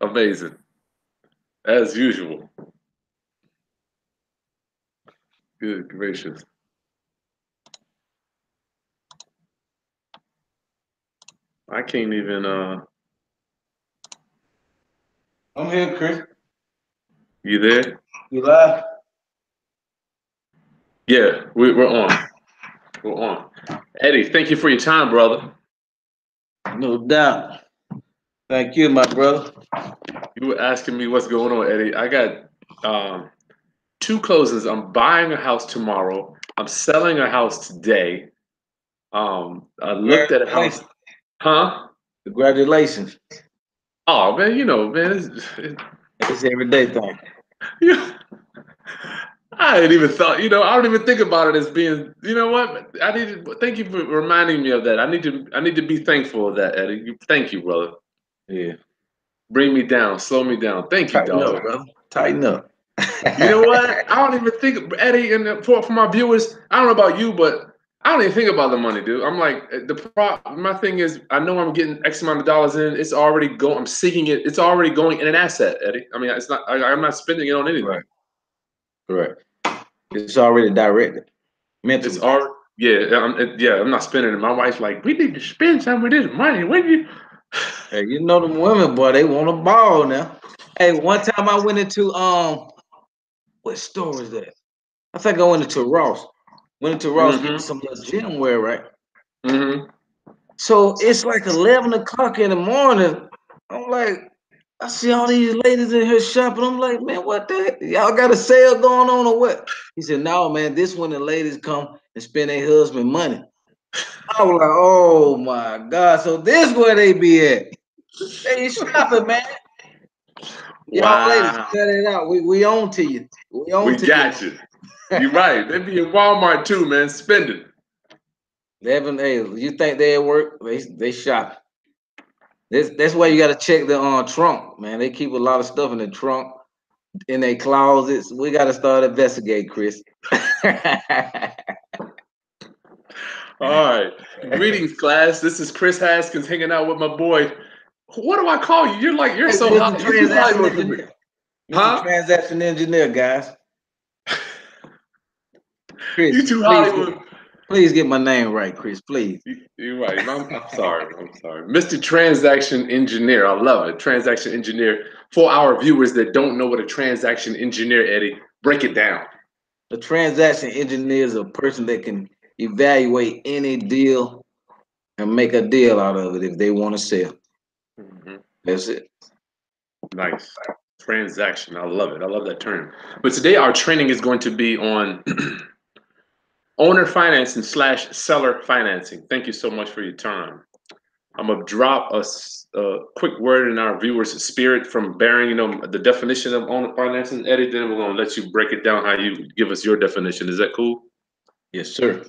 Amazing. As usual. Good gracious. I can't even I'm here, Chris. you there? You live? Yeah, we're on. We're on. Eddie, thank you for your time, brother. No doubt. Thank you, my brother. You were asking me what's going on, Eddie. I got um, two closings. I'm buying a house tomorrow. I'm selling a house today. I looked at a house. Congratulations. Huh? Congratulations. Oh man, man, It's everyday thing. yeah, I hadn't even thought. I don't even think about it as being. You know what? I need to thank you for reminding me of that. I need to be thankful of that, Eddie. Thank you, brother. Yeah. Bring me down, slow me down. Thank you, Tighten dog. up, brother. Tighten up. You know what? I don't even think, Eddie, and for my viewers, I don't know about you, but I don't even think about the money, dude. I'm like, my thing is, I know I'm getting X amount of dollars in. It's already going. I'm seeking it. It's already going in an asset, Eddie. I mean, it's not. I'm not spending it on anything. Right. Correct. It's already directed It's mentally. already. Yeah, I'm not spending it. My wife's like, we need to spend some of this money. When you? Hey, you know them women, boy, they want a ball now. Hey, one time I went into what store was that? I think I went into Ross. Went into Ross getting Mm-hmm. some little gym wear, right? Mm-hmm. So it's like 11 o'clock in the morning. I'm like, I see all these ladies in here shopping. I'm like, man, what the heck? Y'all got a sale going on or what? He said, no, man, this when the ladies come and spend their husband money. I was like, oh my God. So this where they be at. They shopping, man. Y'all ladies, Wow. cut it out. We on to you. We on We to you got you. You're right. They be in Walmart too, man, spending. 11 you think they at work? They shop. That's why you gotta check the trunk, man. They keep a lot of stuff in the trunk, in their closets. We gotta start investigate, Chris. All right. Greetings, class. This is Chris Haskins hanging out with my boy. What do I call you? You're Hey, so Mr. hot. You're too Transaction Hollywood for me. Engineer. Mr. Huh? Transaction Engineer, guys. You Chris, too Hollywood. please get my name right, Chris. Please. You're right. I'm sorry. I'm sorry. Mr. Transaction Engineer. I love it. Transaction Engineer. For our viewers that don't know what a transaction engineer, Eddie, break it down. The transaction engineer is a person that can evaluate any deal and make a deal out of it if they want to sell. Mhm. That's it. Nice. Transaction. I love it. I love that term. But today our training is going to be on owner financing slash seller financing. Thank you so much for your time. I'm gonna drop a quick word in our viewers' spirit from Baron. The definition of owner financing. Eddie, then we're gonna let you break it down how you give us your definition. Is that cool? Yes, sir.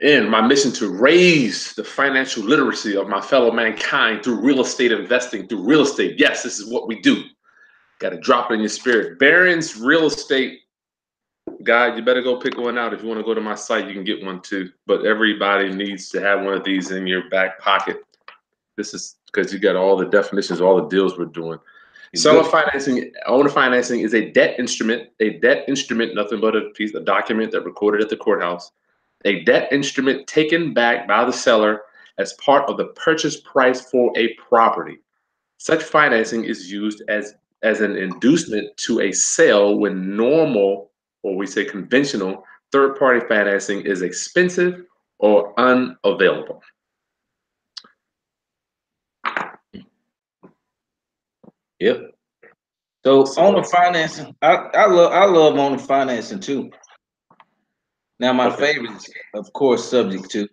And my mission to raise the financial literacy of my fellow mankind through real estate investing, through real estate. Yes, this is what we do. Got to drop it in your spirit. Barron's Real Estate Guide. You better go pick one out. If you want to go to my site, you can get one too. But everybody needs to have one of these in your back pocket. This is because you got all the definitions, all the deals we're doing. Seller Good. financing, owner financing is a debt instrument. A debt instrument, nothing but a document that recorded at the courthouse. A debt instrument taken back by the seller as part of the purchase price for a property. Such financing is used as an inducement to a sale when normal, or we say conventional, third party financing is expensive or unavailable. Yep. So owner So, financing, I love owner financing too. Now my okay, favorite is, of course, subject to.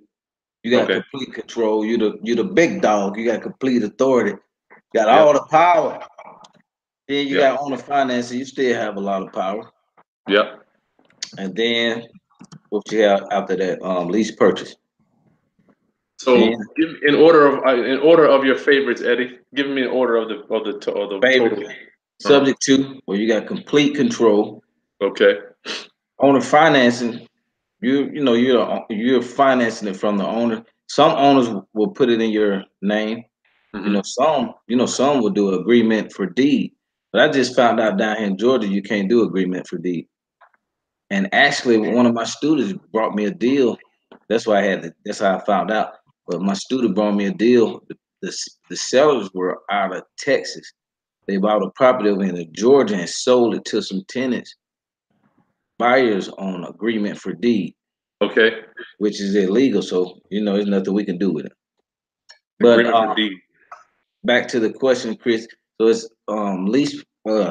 You got okay, complete control. You the big dog. You got complete authority. You got all yep, the power. Then you yep, got owner financing. You still have a lot of power. yep. And then what you have after that, lease purchase. Then So, in order of your favorites, Eddie. Give me an order of the favorite total. subject to, where you got complete control. Okay. Owner financing, you're financing it from the owner. Some owners will put it in your name. Some will do agreement for deed. But I just found out down here in Georgia you can't do agreement for deed. And actually, one of my students brought me a deal. That's how I found out. But my student brought me a deal. The sellers were out of Texas. They bought a property over in Georgia and sold it to some tenants, buyers on agreement for deed, Okay. which is illegal. So there's nothing we can do with it. But Agreement for deed. back to the question, Chris. So it's lease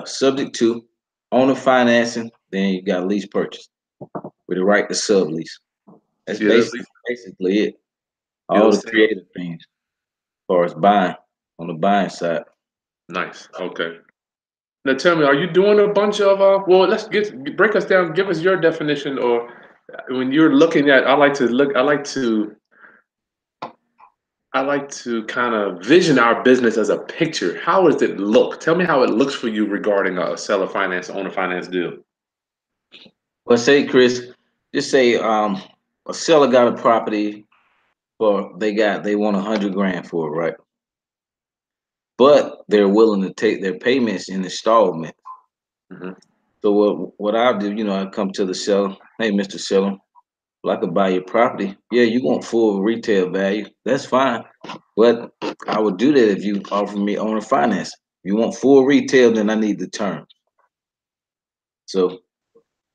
subject to owner financing. Then you got lease purchase with the right to sublease. That's Yeah, that lease. basically it. It'll All the say creative things as far as buying on the buying side. nice. Okay. Now tell me, are you doing a bunch of well, let's break us down, give us your definition or when you're looking at I like to kind of vision our business as a picture. How does it look? Tell me how it looks for you regarding a seller finance, owner finance deal. Well, say Chris, just say a seller got a property they want 100 grand for it, right? But they're willing to take their payments in installment. Hmm. So what I'll do, I come to the seller, hey, Mr. Seller, well, I could buy your property. Yeah, you want full retail value. That's fine. But I would do that if you offer me owner finance. If you want full retail, then I need the term. So,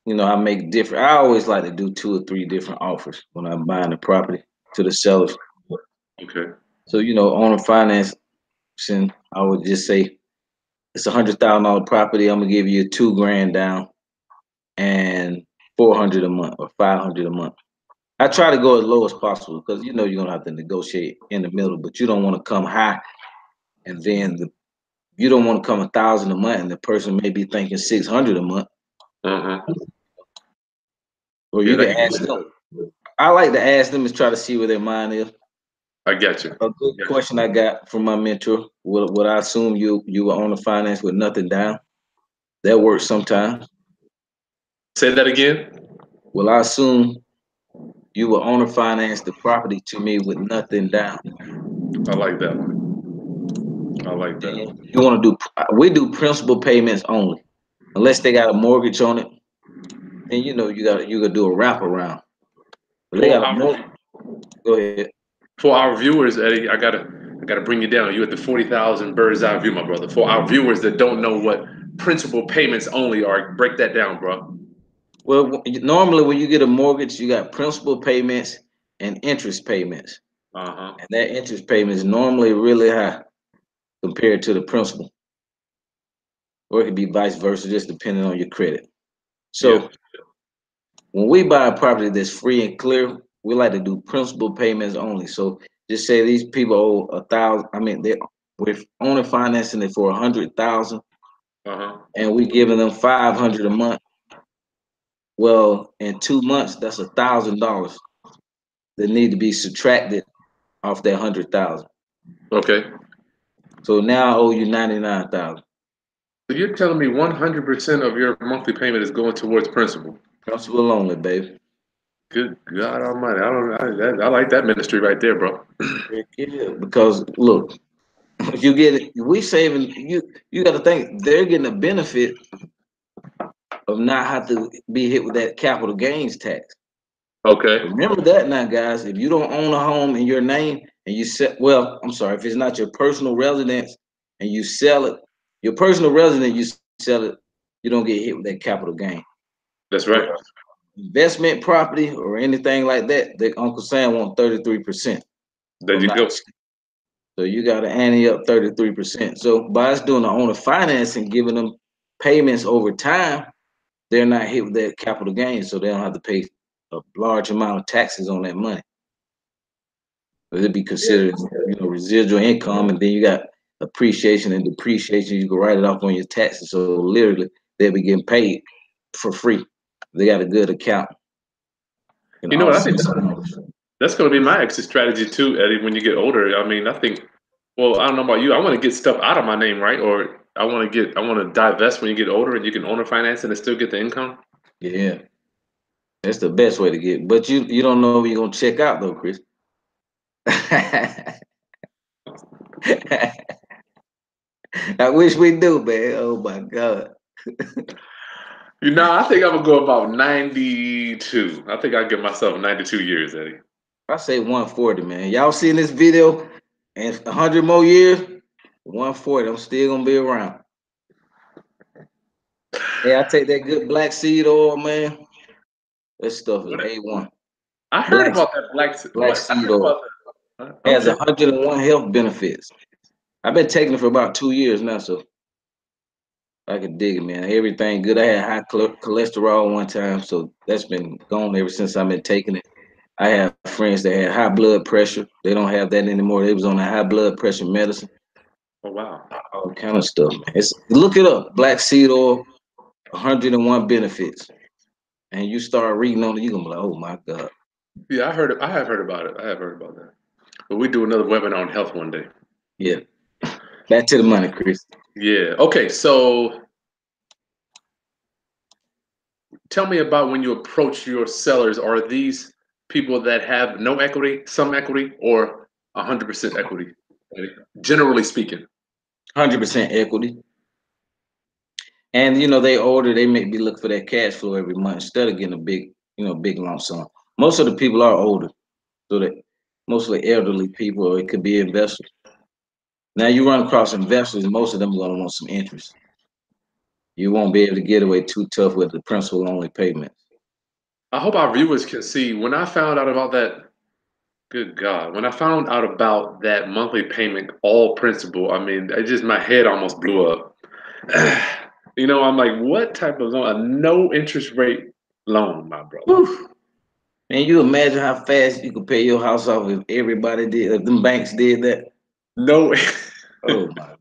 I make different. I always like to do 2 or 3 different offers when I'm buying the property to the sellers. Okay. So, owner finance, I would just say it's $100,000 property. I'm gonna give you 2 grand down and 400 a month or 500 a month. I try to go as low as possible because you're gonna have to negotiate in the middle, but you don't want to come high and then you don't want to come 1,000 a month and the person may be thinking 600 a month. Uh-huh. Or Yeah, you that can could ask them. I like to ask them and try to see where their mind is. I get you. A good question I got from my mentor. Would I assume you were on the finance with nothing down? That works sometimes. Say that again. Will I assume you will owner finance the property to me with nothing down? I like that one. I like Then that. you want to do? We do principal payments only, unless they got a mortgage on it. Then you gotta do a wraparound. But they For got a our mortgage. Go ahead. for our viewers, Eddie, I gotta bring you down. You at the 40,000 bird's eye view, my brother. For our viewers that don't know what principal payments only are, break that down, bro. Well, normally when you get a mortgage, you got principal payments and interest payments, Uh-huh. and that interest payment is normally really high compared to the principal, or it could be vice versa, just depending on your credit. Yeah. So when we buy a property that's free and clear, we like to do principal payments only. So just say these people owe 1,000. I mean, we're only financing it for 100,000, Uh-huh. and we giving them 500 a month. Well, in 2 months, that's $1,000 that need to be subtracted off that 100,000. Okay. So now I owe you 99,000. So you're telling me 100% of your monthly payment is going towards principal? Principal only, baby. Good God Almighty! I like that ministry right there, bro. Yeah, because look, you get it. We saving you. You got to think they're getting a benefit of not have to be hit with that capital gains tax. Okay. Remember that now, guys. If you don't own a home in your name and you sell, well, I'm sorry, if it's not your personal residence and you sell it, your personal residence, you sell it, you don't get hit with that capital gain. That's But right. investment property or anything like that, the Uncle Sam want 33%. There I'm you not go. mistaken. So you got to ante up 33%. So by us doing the owner financing, giving them payments over time, they're not hit with that capital gain, so they don't have to pay a large amount of taxes on that money. It'd be considered, residual income, and then you got appreciation and depreciation. You can write it off on your taxes. So literally, they'll be getting paid for free. They got a good account and You know what? I offset think some numbers. that's going to be my exit strategy too, Eddie. When you get older, I mean, I think. Well, I don't know about you. I want to get stuff out of my name, right? Or I want to divest when you get older, and you can owner finance and still get the income. Yeah, that's the best way to get. But you don't know when you're gonna check out though, Chris. I wish we do, man. Oh my God. I think I'm gonna go about 92. I think I give myself 92 years, Eddie. I say 140, man. Y'all seen this video? And 100 more years, 140. I'm still gonna be around. Yeah, I take that good black seed oil, man. That stuff is A1. I heard Black about that black I seed heard oil about that. has Okay. 101 health benefits. I've been taking it for about 2 years now, so I can dig it, man. Everything good. I had high cholesterol one time, so that's been gone ever since I've been taking it. I have friends that had high blood pressure. They don't have that anymore. They was on a high blood pressure medicine, Oh wow. all kind of stuff, man. Look it up. Black seed oil, 101 benefits. And you start reading on it, you're gonna be like, oh my God. Yeah, I heard it. I have heard about it. I have heard about that. But we do another webinar on health one day. Yeah. Back to the money, Chris. Yeah. Okay. So tell me about when you approach your sellers. Are these people that have no equity, some equity, or 100% equity? Generally speaking. 100% equity. And they older, they may be looking for that cash flow every month instead of getting a big lump sum. Most of the people are older, so that mostly elderly people, or it could be investors. Now you run across investors, and most of them are gonna want some interest. You won't be able to get away too tough with the principal only payments. I hope our viewers can see when I found out about that. Good God. When I found out about that monthly payment, all principal, I mean, my head almost blew up. I'm like, what type of loan? A no interest rate loan, my brother. Whew. Man, you imagine how fast you could pay your house off if everybody did, if them banks did that? No. Oh my God.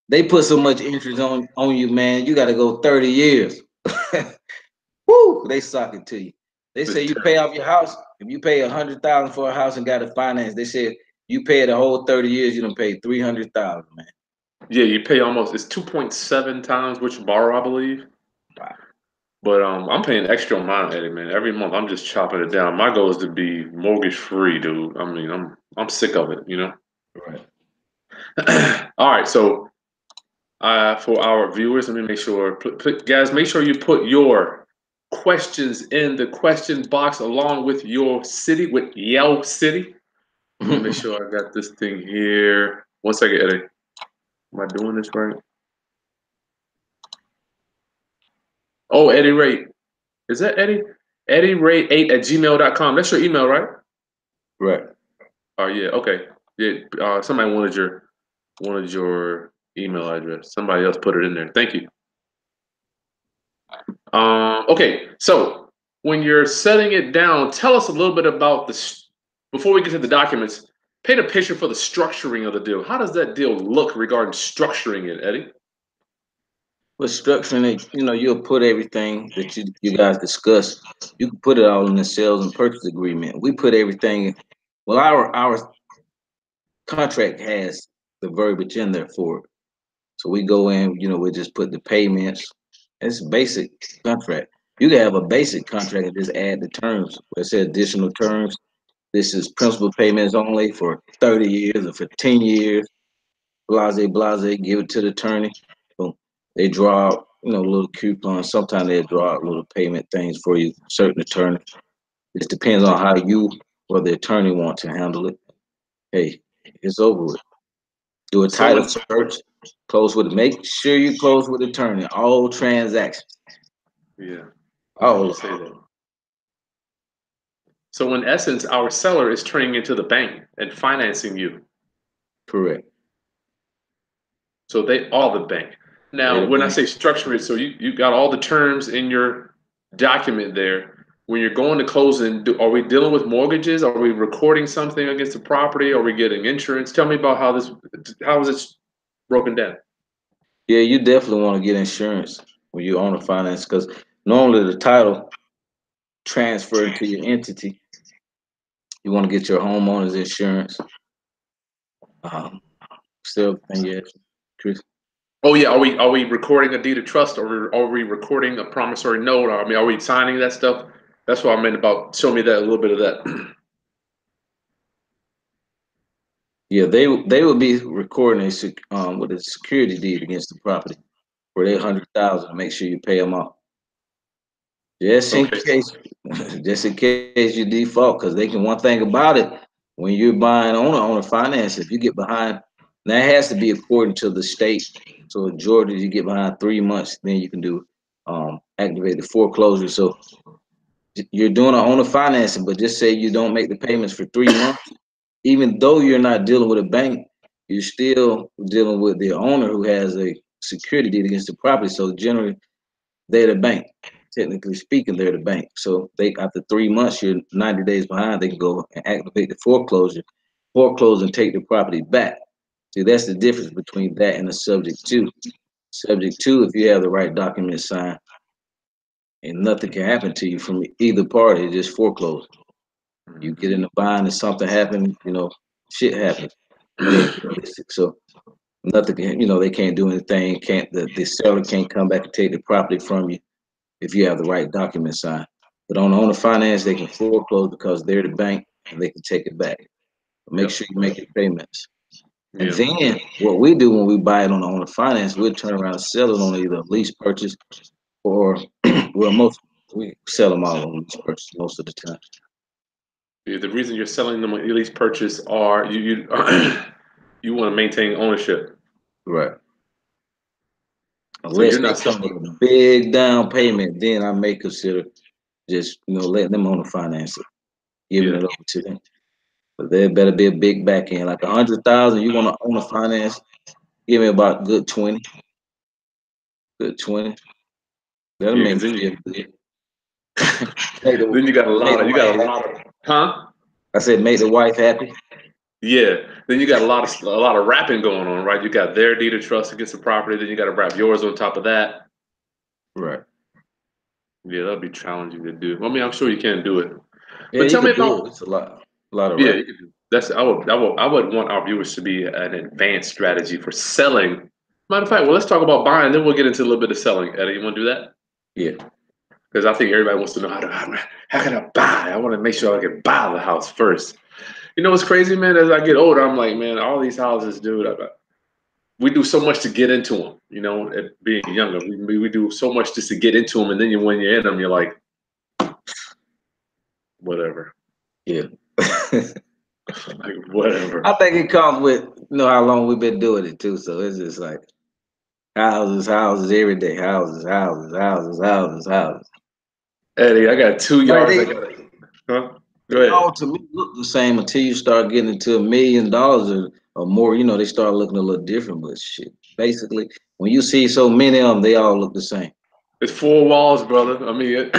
They put so much interest on you, man. You got to go 30 years. Woo! They sock it to you. They say you pay off your house. If you pay 100,000 for a house and got it financed, they said you pay the whole 30 years, you don't pay 300,000, man. Yeah, you pay almost, it's 2.7 times what you borrow, I believe. Wow. But I'm paying extra on mine, Eddie, man. Every month I'm just chopping it down. My goal is to be mortgage free, dude. I mean, I'm sick of it. Right. All right, so for our viewers, let me make sure, guys, make sure you put your questions in the question box along with your city, with Yell City. Let me make sure I got this thing here. 1 second, Eddie. Am I doing this right? Oh, Eddie Ray. Is that Eddie? EddieRay8@gmail.com. That's your email, right? Right. Oh, yeah. Okay. Yeah. Somebody wanted your email address. Somebody else put it in there. Thank you. Okay. So when you're setting it down, tell us a little bit about before we get to the documents, paint a picture for the structuring of the deal. How does that deal look regarding structuring it, Eddie? With structuring it, you'll put everything that you guys discuss. You can put it all in the sales and purchase agreement. We put everything. Well, our contract has the verbiage in there for it. So we go in, we just put the payments. It's a basic contract. You can have a basic contract and just add the terms. Where it says additional terms. This is principal payments only for 30 years or for 10 years. Blase, blase, give it to the attorney. Boom. They draw out, little coupons. Sometimes they draw out little payment things for you, certain attorney. It depends on how you or the attorney want to handle it. Hey, it's over with. Do a So title search, close with it. Make sure you close with attorney. All transactions. yeah, I All will of say them. that. So in essence, our seller is turning into the bank and financing you. Correct. So they are the bank. They Now, the when I bank. say structure it, so you got all the terms in your document there. When you're going to closing, are we dealing with mortgages? Are we recording something against the property? Are we getting insurance? Tell me about how is it broken down? Yeah, you definitely want to get insurance when you own a finance because normally the title transferred to your entity. You want to get your homeowner's insurance. Um, still, yeah, Chris. Oh yeah, are we recording a deed of trust, or are we recording a promissory note? I mean, are we signing that stuff? That's what I meant about. Show me that a little bit of that. Yeah, they would be recording with a security deed against the property for their 100,000 to make sure you pay them off. Just in Okay. case, just in case you default, because they can. One thing about it, when you're buying owner finance, if you get behind, now it has to be according to the state. So in Georgia, you get behind 3 months, then you can do activate the foreclosure. So you're doing an owner financing, but just say you don't make the payments for 3 months, even though you're not dealing with a bank, you're still dealing with the owner who has a security deed against the property. So generally, they're the bank. Technically speaking, they're the bank. So they after 3 months, you're 90 days behind. They can go and activate the foreclose and take the property back. See, that's the difference between that and a subject to. Subject to, if you have the right documents signed, and nothing can happen to you from either party, just foreclose. You get in a bind and something happens, shit happens. Being realistic. So nothing can, they can't do anything. Can't the seller can't come back and take the property from you if you have the right documents signed. But on the owner finance, they can foreclose because they're the bank and they can take it back. But make Yep. sure you make your payments. And Yeah. then what we do when we buy it on the owner finance, we'll turn around and sell it on either a lease purchase or well, most we sell them all on lease purchase most of the time. The reason you're selling them on lease purchase are you you want to maintain ownership. Right. So Unless you're they not come with selling. a big down payment, then I may consider just letting them owner finance it, giving Yeah. it over to them. But there better be a big back end, like 100,000. You want to own a finance? Give me about good 20, good 20. That'll Yeah. make Because me then feel you good. Make then you got make the you wife got a happy. lot of huh? I said make the wife happy. Yeah. Then you got a lot of wrapping going on, right? You got their deed of trust against the property. Then you got to wrap yours on top of that. Right. Yeah, that'd be challenging to do. I mean, I'm sure you can do it. Yeah, But you tell me could do about it. It's a lot of yeah, rap. you can do. That's I would want our viewers to be an advanced strategy for selling. Matter of fact, well, let's talk about buying, then we'll get into a little bit of selling. Eddie, you want to do that? Yeah. Because I think everybody wants to know how can I buy? I want to make sure I can buy the house first. You know what's crazy, man? As I get older, I'm like, man, all these houses, dude. We do so much to get into them. Being younger, we do so much just to get into them, and then when you're in them, you're like, whatever, Yeah. like whatever. I think it comes with how long we've been doing it too. So it's just like houses, houses every day, houses, houses, houses, houses, houses. Eddie, I got two Like yards. I they got it. Huh? Go they ahead. all to me look the same until you start getting into $1 million or more. They start looking a little different. But shit, basically, when you see so many of them, they all look the same. It's four walls, brother. I mean,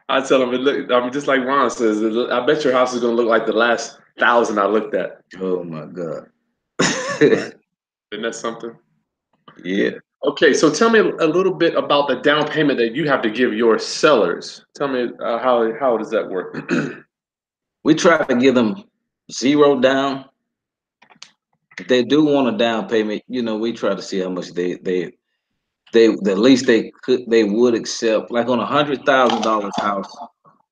I tell them, I mean, just like Ron says, I bet your house is gonna look like the last 1,000 I looked at. Oh my god. Right? Isn't that something? Yeah. Okay, so tell me a little bit about the down payment that you have to give your sellers. Tell me how does that work? We try to give them zero down. If they do want a down payment, we try to see how much they the least they would accept. Like on $100,000 house,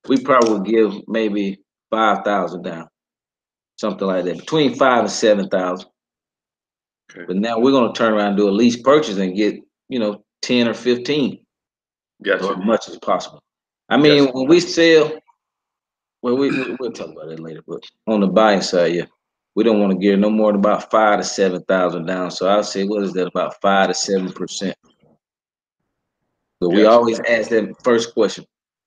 we probably would give maybe 5,000 down, something like that, between 5 and 7,000. Okay, But now we're gonna turn around and do a lease purchase and get 10 or 15 or gotcha, as much as possible. I mean, gotcha. when we sell, well, we'll talk about that later. But on the buying side, yeah, we don't want to give no more than about 5 to 7,000 down. So I'll say, what is that? About 5 to 7%. But we Gotcha. always ask that first question.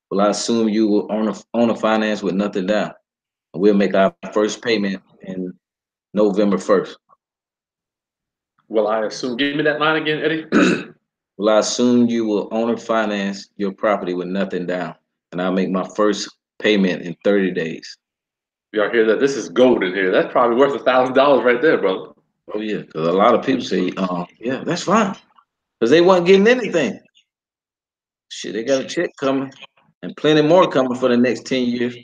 Well, I assume you will own a finance with nothing down. We'll make our first payment in November 1st. Well, I assume. Give me that line again, Eddie. Well, I assume you will own or finance your property with nothing down. And I'll make my first payment in 30 days. Y'all hear that? This is gold in here. That's probably worth $1,000 right there, brother. Oh, yeah. Because a lot of people say, yeah, that's fine. Because they weren't getting anything. Shit, they got a check coming and plenty more coming for the next 10 years.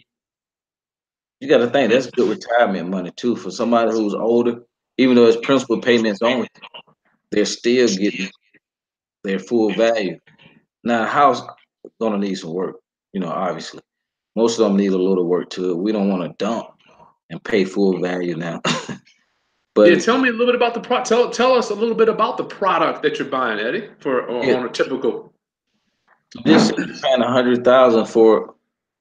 You got to think that's good retirement money too for somebody who's older, even though it's principal payments only, they're still getting their full value. Now, a house gonna need some work, obviously. Most of them need a little work to it. We don't want to dump and pay full value now. Yeah, But tell me a little bit about the tell us a little bit about the product that you're buying, Eddie, for yeah, on a typical. just say you're paying 100,000 for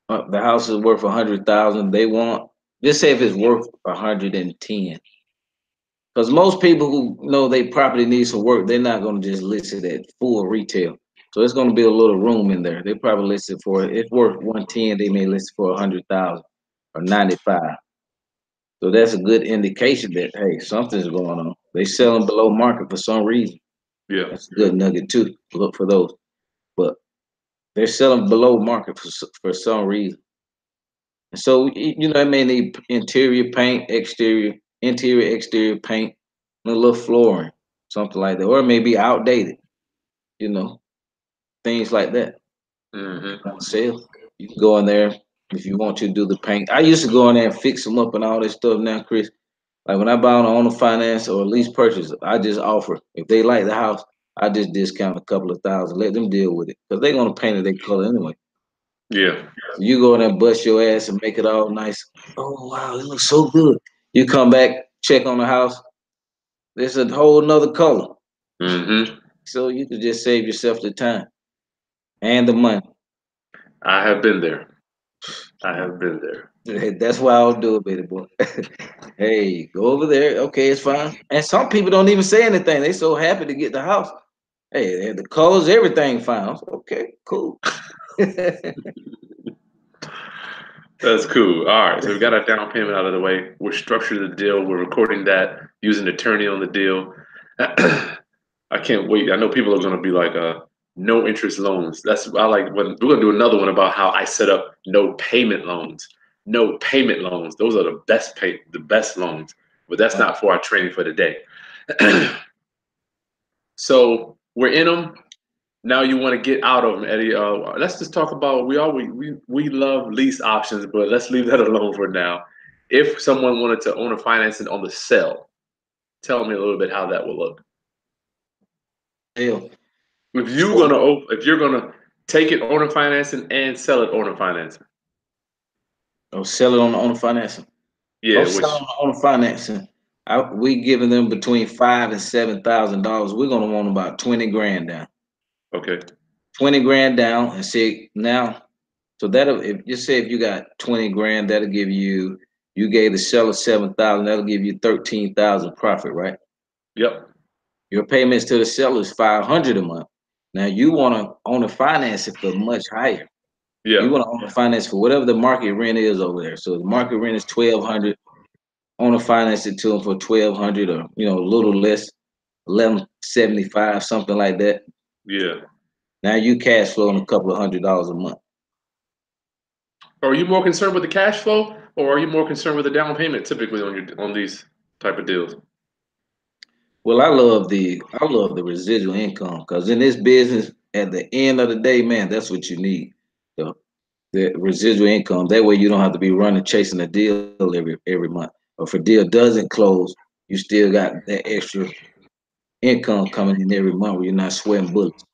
the house is worth 100,000. They want just say if it's worth 110. Because most people who know they property needs some work, they're not going to just list it at full retail. So it's going to be a little room in there. They probably list it for it's worth 110. They may list it for 100,000 or 95. So that's a good indication that hey, something's going on. They selling below market for some reason. Yeah. That's a good nugget too. Look for those. But they're selling below market for some reason. And so it may need interior paint, interior, exterior paint, and a little flooring, something like that, or it may be outdated. You know, things like that. Mm-hmm. On sale, you can go in there if you want to do the paint. I used to go in there and fix them up and all this stuff. Now, Chris, like when I buy on the owner finance or lease purchase, I just offer if they like the house, I just discount a couple of thousand, let them deal with it because they're gonna paint it their color anyway. Yeah. So you go in there, and bust your ass, and make it all nice. Oh wow, it looks so good. You come back, check on the house. There's a whole nother color. Mm-hmm. So you could just save yourself the time and the money. I have been there. I have been there. That's why I'll do it, baby boy. Hey, go over there. Okay, it's fine. And some people don't even say anything. They so happy to get the house. Hey, the colors, everything fine. Okay, cool. That's cool. All right, so we got our down payment out of the way. We're structuring the deal. We're recording that, using attorney on the deal. I can't wait. I know people are going to be like, no interest loans. That's I like when we're going to do another one about how I set up no payment loans. No payment loans. Those are the best loans. But that's not for our training for today. So we're in them. Now you want to get out of them, Eddie. Let's just talk about we love lease options, but let's leave that alone for now. If someone wanted to own a financing on the sell, tell me a little bit how that will look. Hell, If you're gonna take it owner financing and sell it owner financing, or sell it on the financing. yeah, I'm selling which on the financing. We giving them between $5,000 and $7,000. We're gonna want about 20 grand down. okay, 20 grand down and see now. So that'll if just say if you got 20 grand, that'll give you gave the seller 7,000, that'll give you 13,000 profit, right? yep, Your payments to the seller is 500 a month. Now you want to own the financing for much higher. You yeah, want to own the finance for whatever the market rent is over there. So the market rent is 1,200. Own the finance it to them for 1,200 or a little less, 1,175, something like that. yeah. Now you cash flowing a couple of $100 a month. Are you more concerned with the cash flow, or are you more concerned with the down payment typically on these type of deals? Well, I love the residual income because in this business, at the end of the day, man, that's what you need. The the residual income. That way you don't have to be running chasing a deal every month. Or if a deal doesn't close, you still got that extra income coming in every month where you're not sweating bullets.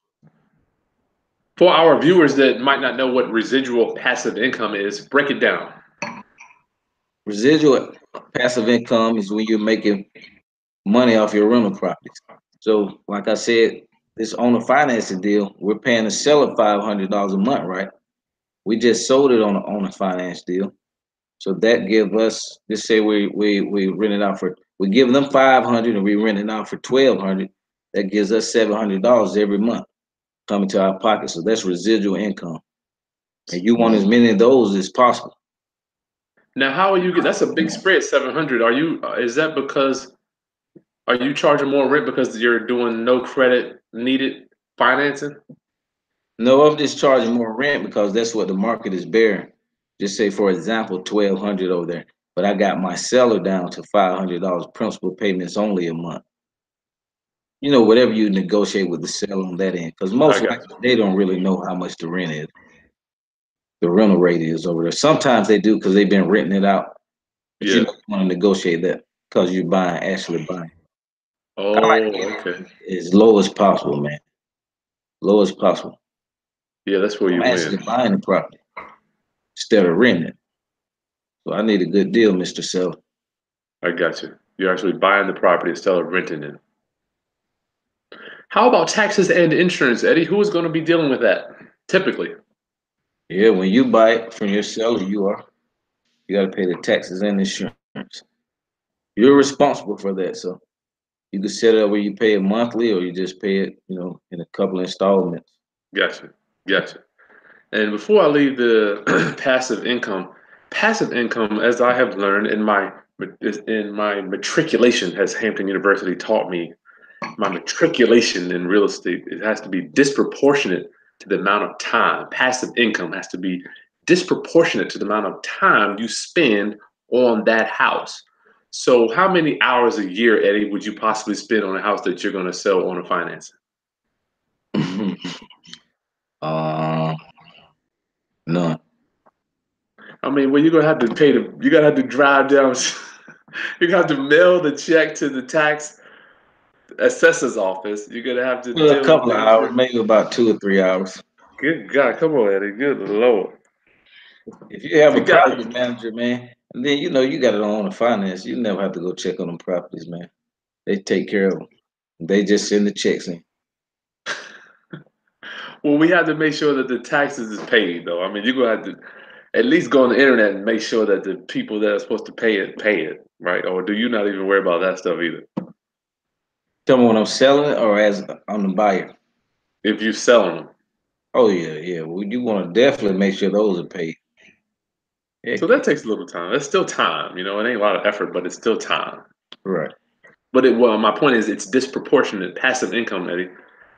For our viewers that might not know what residual passive income is, break it down. Residual passive income is when you're making money off your rental properties. So, like I said, this owner financing deal, we're paying the seller $500 a month, right? We just sold it on a finance deal. So that give us, let's say we rent it out for, we give them 500 and we rent it out for 1,200. That gives us $700 every month coming to our pocket. So that's residual income, and you want as many of those as possible. Now, how are you get? That's a big spread, 700. Are you? Is that because are you charging more rent because you're doing no credit needed financing? No, I'm just charging more rent because that's what the market is bearing. Just say, for example, 1,200 over there, but I got my seller down to $500 principal payments only a month. Whatever you negotiate with the seller on that end, because I most got likely they don't really know how much the rent is. The rental rate is over there. Sometimes they do because they've been renting it out, but you. Yeah. you want to negotiate that because you're actually buying. I like to Oh, get okay. it as low as possible, man. Low as possible. Yeah, that's where I'm you actually win. buying the property instead of renting it. So I need a good deal, Mr. Seller. I got you. You're actually buying the property instead of renting it. How about taxes and insurance, Eddie? Who is going to be dealing with that typically? Yeah, when you buy it from your seller, you got to pay the taxes and insurance. You're responsible for that. So you can set it up where you pay it monthly, or you just pay it, in a couple installments. Gotcha. Gotcha. And before I leave the passive income, as I have learned in my matriculation, as Hampton University taught me, my matriculation in real estate, it has to be disproportionate to the amount of time. Passive income has to be disproportionate to the amount of time you spend on that house. So, how many hours a year, Eddie, would you possibly spend on a house that you're going to sell on a finance? uh, None. I mean, well, you're gonna have to you're gonna have to drive down, you're gonna have to mail the check to the tax assessor's office. You're gonna have to Well, a deal with couple of the hours, insurance. maybe about 2 or 3 hours. Good God, come on, Eddie. Good Lord. If you have You a got property manager, man, and then you got to own a finance, you never have to go check on them properties, man. They take care of them. They just send the checks in. well, we have to make sure that the taxes is paid, though. I mean, you're gonna have to at least go on the internet and make sure that the people that are supposed to pay it, right? Or do you not even worry about that stuff either? Tell me when I'm selling it or as I'm the buyer. If you're selling them. Oh yeah, yeah. Well, you want to definitely make sure those are paid. So Heck that yeah. takes a little time. That's still time, you know, it ain't a lot of effort, but it's still time. Right. But my point is, it's disproportionate passive income, Eddie.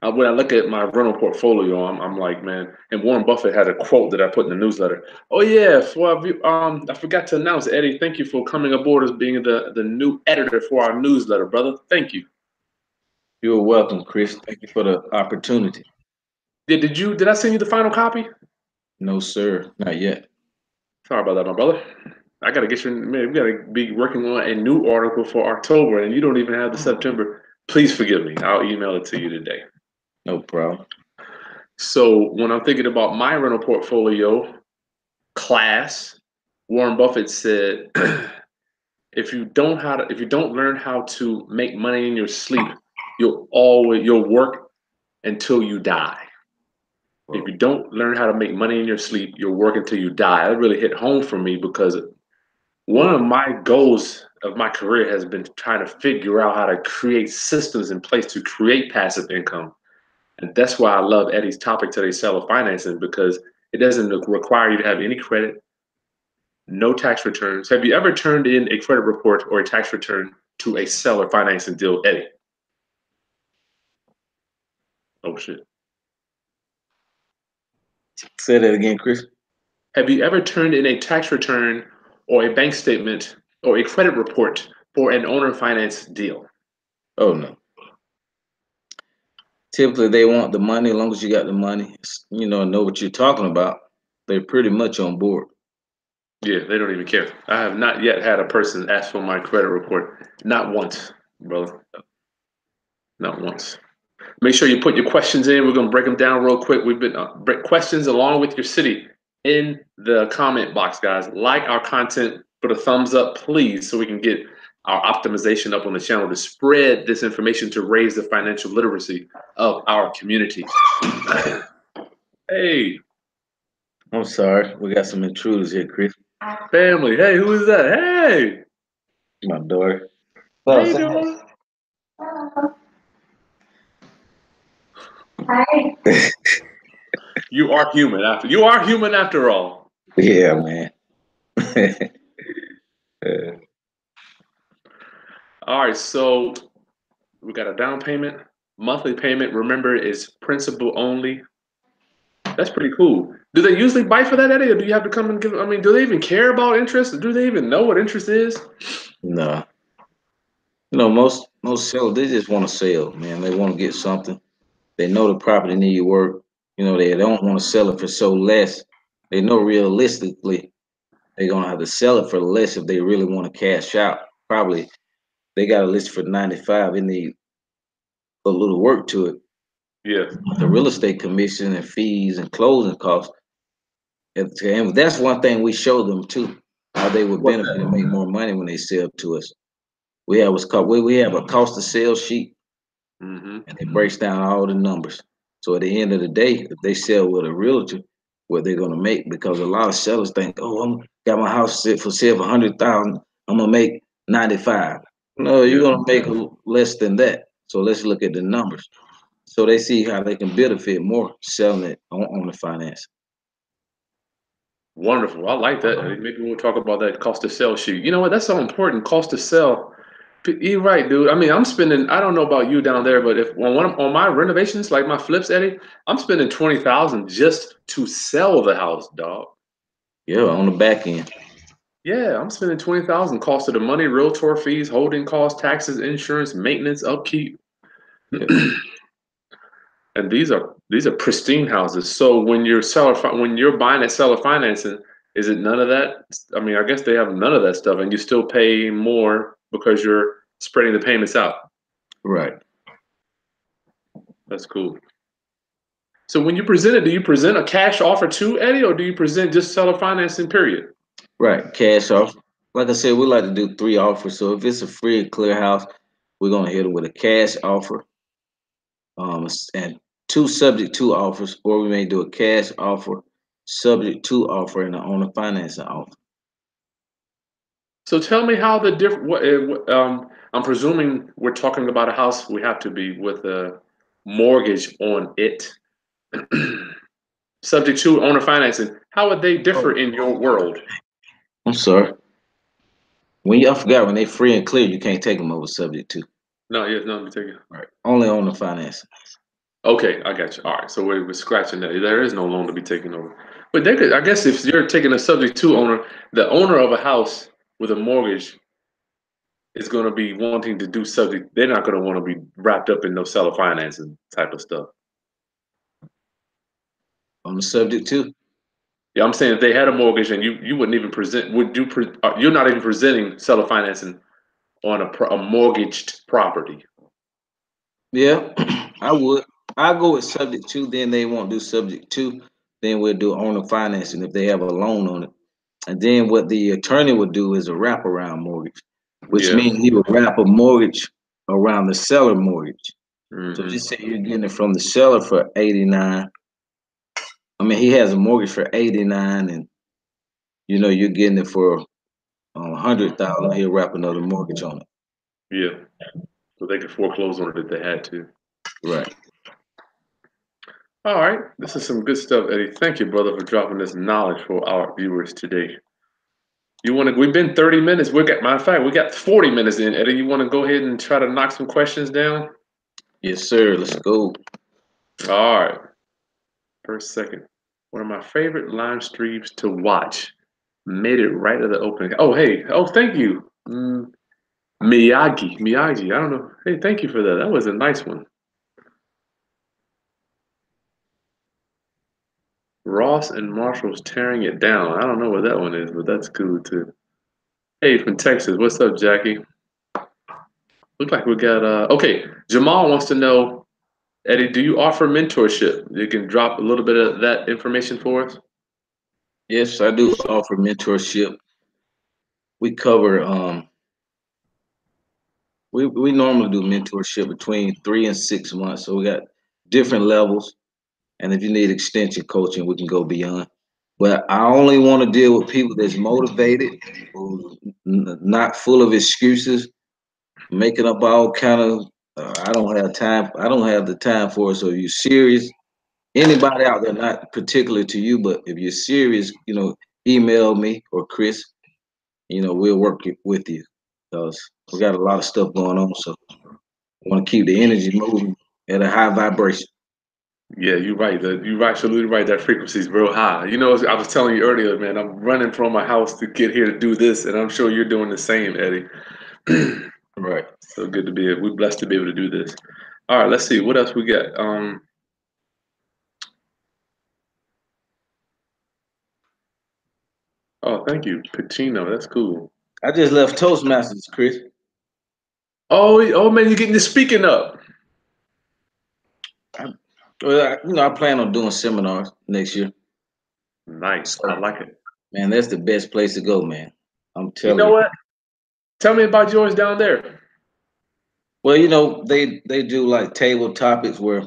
When I look at my rental portfolio, I'm like, man. And Warren Buffett had a quote that I put in the newsletter. Oh yeah, I forgot to announce, Eddie. Thank you for coming aboard as being the new editor for our newsletter, brother. Thank you. You're welcome, Chris. Thank you for the opportunity. Did I send you the final copy? No, sir, not yet. Sorry about that, my brother. I gotta get you. Man, we gotta be working on a new article for October, and you don't even have the September. Please forgive me. I'll email it to you today. No problem. So when I'm thinking about my rental portfolio class, Warren Buffett said, if you don't learn how to make money in your sleep, you'll work until you die. If Well, you don't learn how to make money in your sleep, you'll work until you die. That really hit home for me because one of my goals of my career has been trying to figure out how to create systems in place to create passive income. And that's why I love Eddie's topic today, seller financing, because it doesn't require you to have any credit, no tax returns. Have you ever turned in a credit report or a tax return to a seller financing deal, Eddie? Oh shit. say that again, Chris. Have you ever turned in a tax return or a bank statement or a credit report for an owner finance deal? Oh no. Typically, they want the money. As long as you got the money, know what you're talking about. They're pretty much on board. Yeah, they don't even care. I have not yet had a person ask for my credit report. Not once, brother. Not once. Make sure you put your questions in. We're going to break them down real quick. We've been break questions along with your city in the comment box, guys. Like our content, put a thumbs up, please, so we can get our optimization up on the channel to spread this information to raise the financial literacy of our community. Hey, I'm sorry. We got some intruders here, Chris. family. Hey, who is that? Hey, My daughter. how Oh, you say doing? Hi. You are human after all. yeah, man. All right, so we got a down payment, monthly payment. Remember, is principal only. That's pretty cool. Do they usually bite for that, Eddie, or do you have to come and give? I mean, do they even care about interest? Do they even know what interest is? No. Most sellers they just want to sell, man. They want to get something. They know the property need work. They don't want to sell it for so less. They know realistically they're gonna have to sell it for less if they really want to cash out. Probably they got a list for 95. It need a little work to it. Yeah, The real estate commission and fees and closing costs. And that's one thing we show them too. how they would What's benefit and that? make more money when they sell to us. We have what's called we have a cost of sales sheet, Mm-hmm. and it breaks down all the numbers. So at the end of the day, if they sell with a realtor, what they're gonna make, because a lot of sellers think, oh, I'm got my house set for sale for 100,000, I'm gonna make 95. No, you're Yeah. gonna make less than that. So let's look at the numbers. So they see how they can benefit more selling it on the finance. Wonderful. I like that, Eddie. Maybe we'll talk about that cost of sell sheet. You know what? That's so important. Cost of sell. You're right, dude. I mean, I'm spending. I don't know about you down there, but if on my renovations, like my flips, Eddie, I'm spending 20,000 just to sell the house, dog. Yeah, on the back end. Yeah, I'm spending 20,000. Cost of the money, realtor fees, holding costs, taxes, insurance, maintenance, upkeep. Yeah, And these are pristine houses. So when you're buying at seller financing, is it none of that? I mean, I guess they have none of that stuff, and you still pay more because you're spreading the payments out. right, That's cool. So when you present it, do you present a cash offer too, Eddie, or do you present just seller financing, period? right. Cash off. Like I said, we like to do 3 offers. So if it's a free and clear house, we're gonna hit it with a cash offer, and two subject to offers, or we may do a cash offer, subject to offer, and an owner financing offer. So tell me how the different. I'm presuming we're talking about a house. We have to be with a mortgage on it. Subject to owner financing, how would they differ Oh, in your world? I'm sorry. I forgot when they free and clear, you can't take them over subject to. No, yes, no, let me take it. Right. Only owner financing. Okay, I got you. All right, so we're scratching that. There is no loan to be taken over. But they could, I guess, if you're taking a subject to owner, the owner of a house with a mortgage is going to be wanting to do subject. They're not going to want to be wrapped up in no seller financing type of stuff. On the subject to. Yeah, I'm saying if they had a mortgage and you wouldn't even present, you're not even presenting seller financing on a mortgaged property. Yeah, I would. I go with subject to, then they won't do subject to. Then we'll do owner financing if they have a loan on it. And then what the attorney would do is a wraparound mortgage, which Yeah. means he would wrap a mortgage around the seller mortgage. So Hmm. just say you're getting it from the seller for 89. I mean, he has a mortgage for 89, and you're getting it for 100,000. He'll wrap another mortgage on it. Yeah. So they could foreclose on it if they had to. Right. All right. This is some good stuff, Eddie. Thank you, brother, for dropping this knowledge for our viewers today. We've been 30 minutes. Matter of fact, we got 40 minutes in, Eddie. You want to go ahead and try to knock some questions down? Yes, sir. Let's go. All right. First, second. One of my favorite live streams to watch. Made it right at the opening. Oh, hey. Oh, thank you. Miyagi. I don't know. Hey, thank you for that. That was a nice one. Ross and Marshall's tearing it down. I don't know what that one is, but that's cool too. Hey, from Texas. What's up, Jackie? Look like we got okay. Jamal wants to know, Eddie, do you offer mentorship? You can drop a little bit of that information for us. Yes, I do offer mentorship. We cover we normally do mentorship between 3 and 6 months. So we got different levels. And if you need extension coaching, we can go beyond. But I only want to deal with people that's motivated, who's not full of excuses, making up all kind of. I don't have time. I don't have the time for it. So if you're serious, anybody out there, not particular to you, but if you're serious, email me or Chris. We'll work with you because we got a lot of stuff going on. So I want to keep the energy moving at a high vibration. Yeah, you're right. You're absolutely right. That frequency is real high. I was telling you earlier, man. I'm running from my house to get here to do this, and I'm sure you're doing the same, Eddie. Right. So good to be. We're blessed to be able to do this. All right, let's see what else we got. Oh, thank you, Pacino. That's cool. I just left Toastmasters, Chris. Oh man, you're getting the speaking up. I plan on doing seminars next year. Nice. I So, like it. man, that's the best place to go, man. I'm You telling know you. what? Tell me about yours down there. Well, they do like table topics where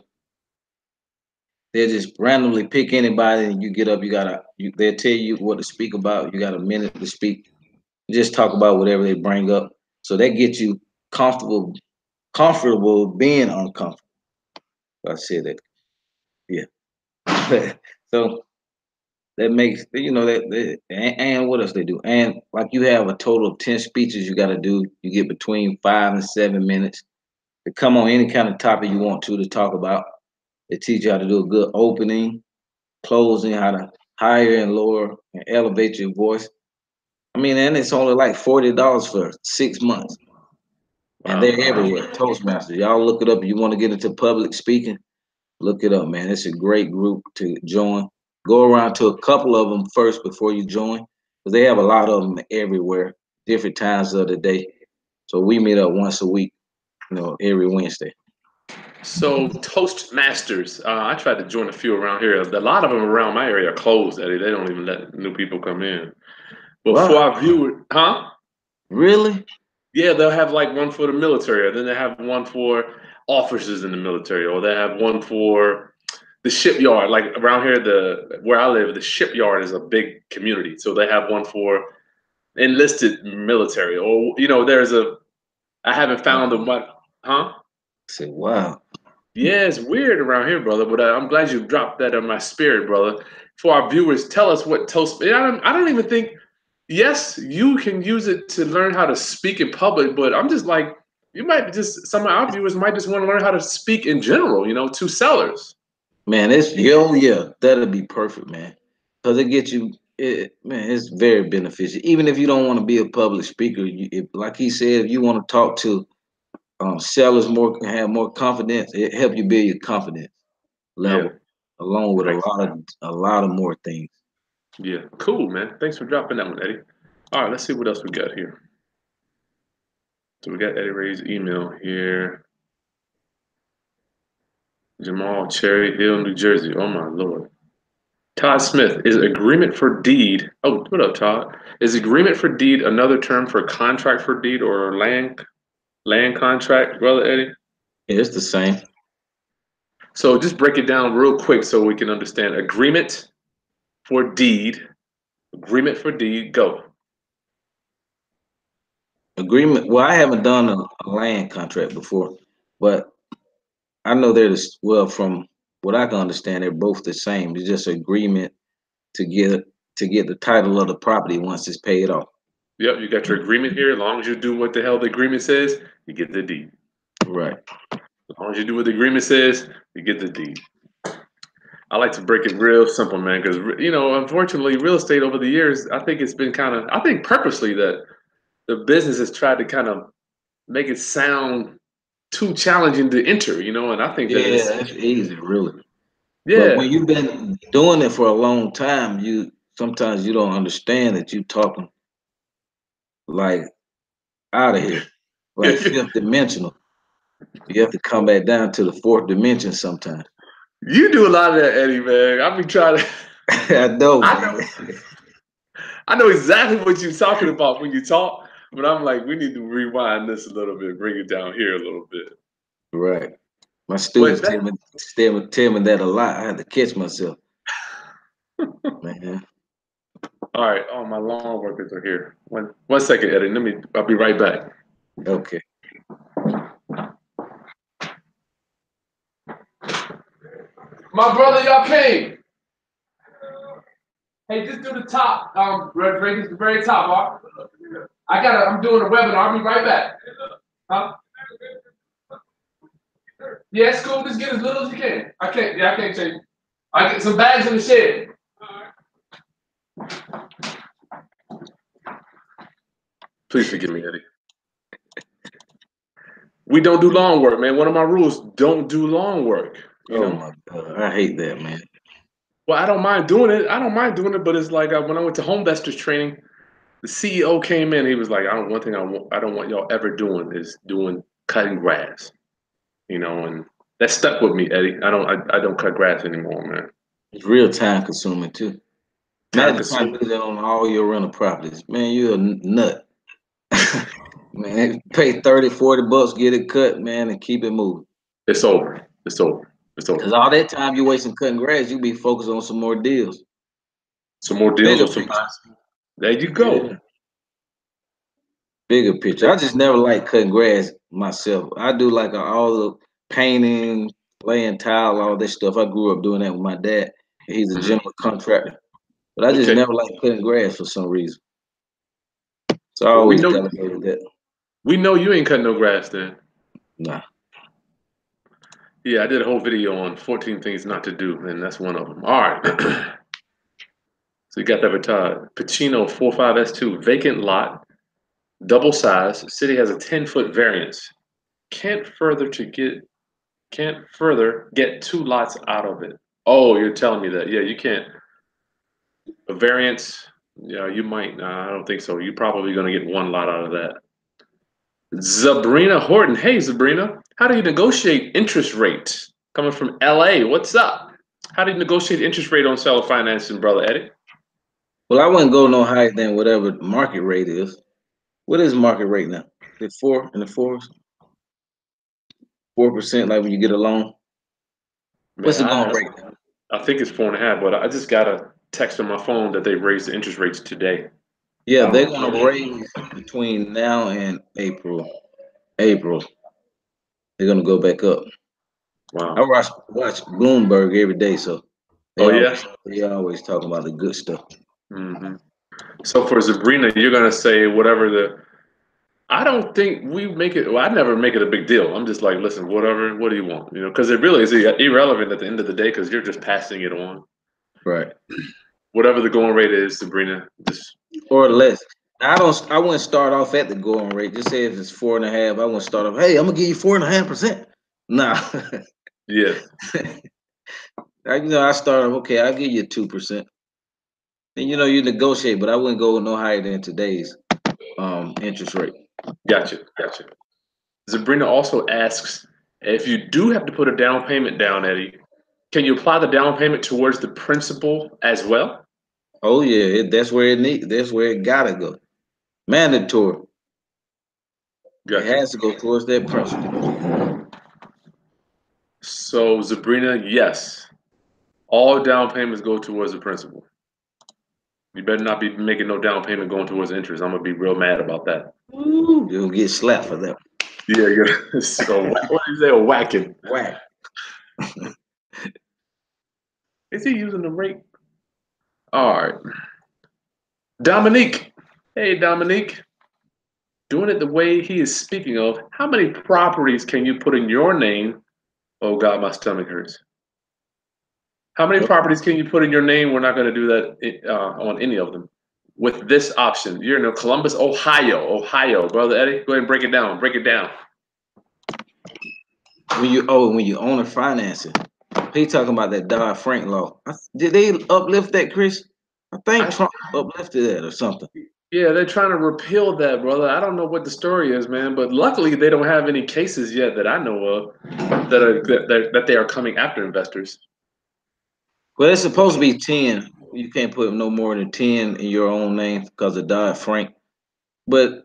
they just randomly pick anybody and you get up, they'll tell you what to speak about. You got a minute to speak. You just talk about whatever they bring up. So that gets you comfortable being uncomfortable. I said that. Yeah. So that makes and what else they do? And like you have a total of 10 speeches you gotta do. You get between 5 and 7 minutes to come on any kind of topic you want to talk about. They teach you how to do a good opening, closing, how to higher and lower and elevate your voice. I mean, and it's only like $40 for 6 months. And they're Wow. everywhere. Toastmasters. Y'all look it up if you want to get into public speaking. Look it up, man. It's a great group to join. Go around to a couple of them first before you join, because they have a lot of them everywhere, different times of the day. So we meet up once a week, every Wednesday. So Toastmasters, I tried to join a few around here. A lot of them around my area are closed, Eddie. They don't even let new people come in. But for Wow, our viewer, huh? really? Yeah, they'll have like one for the military, or then they have one for officers in the military, or they have one for the shipyard. Like around here, the where I live, the shipyard is a big community, so they have one for enlisted military. Or there's a I haven't found them. Wow. What? Huh? I said, wow. Yeah, it's weird around here, brother. But I'm glad you dropped that in my spirit, brother. For our viewers, tell us what toast. I don't even think. Yes, you can use it to learn how to speak in public, but I'm just like, you might just some of our viewers might just want to learn how to speak in general, to sellers. Man, yeah, that'll be perfect, man. Because it gets you, man, it's very beneficial. Even if you don't want to be a public speaker, like he said, if you want to talk to sellers more, have more confidence, it help you build your confidence Yeah, level, along with nice. a lot of more things. Yeah, cool, man. Thanks for dropping that one, Eddie. All right, let's see what else we got here. So we got Eddie Ray's email here. Jamal, Cherry Hill, New Jersey. Oh my lord. Todd Smith, is agreement for deed. Oh, what up, Todd? Is agreement for deed another term for contract for deed or land contract, brother Eddie? Yeah, it's the same. So just break it down real quick so we can understand. For deed, agreement for deed, go. Agreement. Well, I haven't done a land contract before, but I know from what I can understand, they're both the same. It's just agreement to get the title of the property once it's paid off. Yep, you got your agreement here. As long as you do what the hell the agreement says, you get the deed. Right. As long as you do what the agreement says, you get the deed. I like to break it real simple, man, because unfortunately, real estate over the years, I think it's been I think purposely that the business has tried to kind of make it sound too challenging to enter, and I think that Yeah, it's it's easy, really. But when yeah, you've been doing it for a long time, you sometimes you don't understand that you talking like out of here, like fifth dimensional. You have to come back down to the fourth dimension sometimes. you do a lot of that, Eddie, man. I be trying to. I know, I man. know, I know exactly what you're talking about when you talk, but I'm like, we need to rewind this a little bit, bring it down here a little bit. Right. My But students tell me that a lot. I had to catch myself, man. all right, all my lawn workers are here. One second, Eddie. I'll be right back. Okay. My brother, y'all came. Hey, just do the top. Right at the very top, all right? I'm doing a webinar. I'll be right back. Huh? Yeah, it's cool. Just get as little as you can. I can't change. I get some bags in the shed. Please forgive me, Eddie. We don't do lawn work, man. One of my rules: don't do lawn work. You Oh know. my God, I hate that, man. Well, I don't mind doing it. I don't mind doing it, but it's like when I went to home investors training, the CEO came in. He was like, One thing I don't want y'all ever doing is doing cutting grass." And that stuck with me, Eddie. I don't cut grass anymore, man. It's real time consuming too. Time Imagine trying to consuming. do that on all your rental properties. Man, you're a nut. Man, pay 30, 40 bucks, get it cut, man, and keep it moving. It's over. It's over. It's over. Because all that time you wasting cutting grass, you be focused on some more deals. Some more deals Bigger or some. picture. There you go. Yeah. Bigger picture. I just never like cutting grass myself. I do like all the painting, laying tile, all that stuff. I grew up doing that with my dad. He's a Mhm. general contractor. But I just Okay. never like cutting grass for some reason. So I Well, always delegated that. we know you ain't cutting no grass then. Nah. Yeah, I did a whole video on 14 things not to do, and that's one of them. All right. So you got that retired. Pacino 45S2, vacant lot, double size. City has a 10-foot variance. Can't further to get can't further get two lots out of it. Oh, you're telling me that. Yeah, you can't. A variance, yeah, you might. I don't think so. You're probably going to get one lot out of that. Sabrina Horton. Hey, Sabrina. How do you negotiate interest rate? Coming from LA. What's up? How do you negotiate interest rate on seller financing, brother Eddie? Well, I wouldn't go no higher than whatever the market rate is. What is market rate now? Is it 4 in the fours? 4% like when you get a loan? Man, What's it going rate now? I think it's 4.5, but I just got a text on my phone that they raised the interest rates today. Yeah, I they're don't gonna know. raise between now and April. April, they're gonna go back up. I Wow. watch Bloomberg every day, so Oh yeah. they always talking about the good stuff. hmm So for Sabrina, you're gonna say whatever the. I don't think we make it. Well, I never make it a big deal. I'm just like, listen, whatever. What do you want? Because it really is irrelevant at the end of the day, because you're just passing it on. Right. Whatever the going rate is, Sabrina, just Or less. I wouldn't start off at the going rate. Just say if it's 4.5, I wouldn't start off, hey, I'm gonna give you 4.5%. Nah. yeah, I start off, okay, I'll give you 2%. And you negotiate, but I wouldn't go no higher than today's interest rate. gotcha, gotcha. Sabrina also asks if you do have to put a down payment down, Eddie, can you apply the down payment towards the principal as well? Oh yeah, that's where it gotta go. Mandatory. It Gotcha. has to go towards that principal. So Sabrina, yes, all down payments go towards the principal. You better not be making no down payment going towards interest. I'm gonna be real mad about that. Ooh, you'll get slapped for that. Yeah, yeah. So what do you say? A whacking? Whack. Is he using the rate? All right, Dominique. Hey, Dominique. Doing it the way he is speaking of. How many properties can you put in your name? Oh God, my stomach hurts. How many properties can you put in your name? We're not going to do that on any of them. With this option, you're in Columbus, Ohio, brother Eddie. Go ahead and break it down. Break it down. When you own a financing, he talking about that Dodd-Frank law. Did they uplift that, Chris? I think I Trump uplifted that or something. Yeah, they're trying to repeal that, brother. I don't know what the story is, man, but luckily they don't have any cases yet that I know of that they are coming after investors. Well, it's supposed to be 10. You can't put no more than 10 in your own name because of Dodd-Frank. But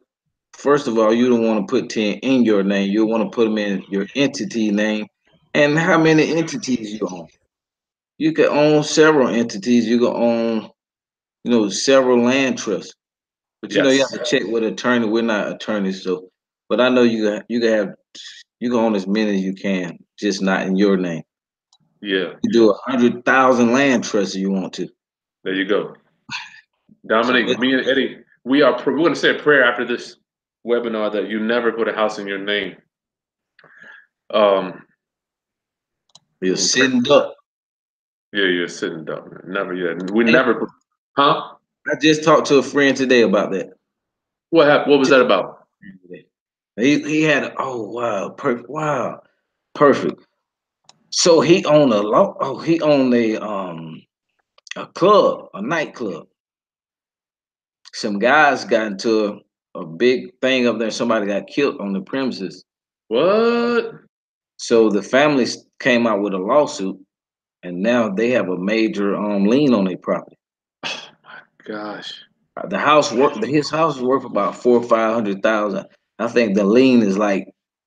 first of all, you don't want to put 10 in your name. You want to put them in your entity name. And how many entities you own? You can own several entities. You can own, several land trusts. But you have Yes. to check with an attorney. We're not attorneys, so. But I know you can own as many as you can, just not in your name. Yeah. You do 100,000 land trusts if you want to. There you go. So Dominic, me and Eddie, we're going to say a prayer after this webinar that you never put a house in your name. Um, you're sitting up. yeah, you're sitting duck. Never yet. We Hey, never put, huh? I just talked to a friend today about that. What happened? What was that about? He had perfect. So he owned a club, a nightclub. Some guys got into a big thing up there. Somebody got killed on the premises. What? So the families came out with a lawsuit, and now they have a major lien on their property. gosh. His house is worth about 400,000 or 500,000. I think the lien is like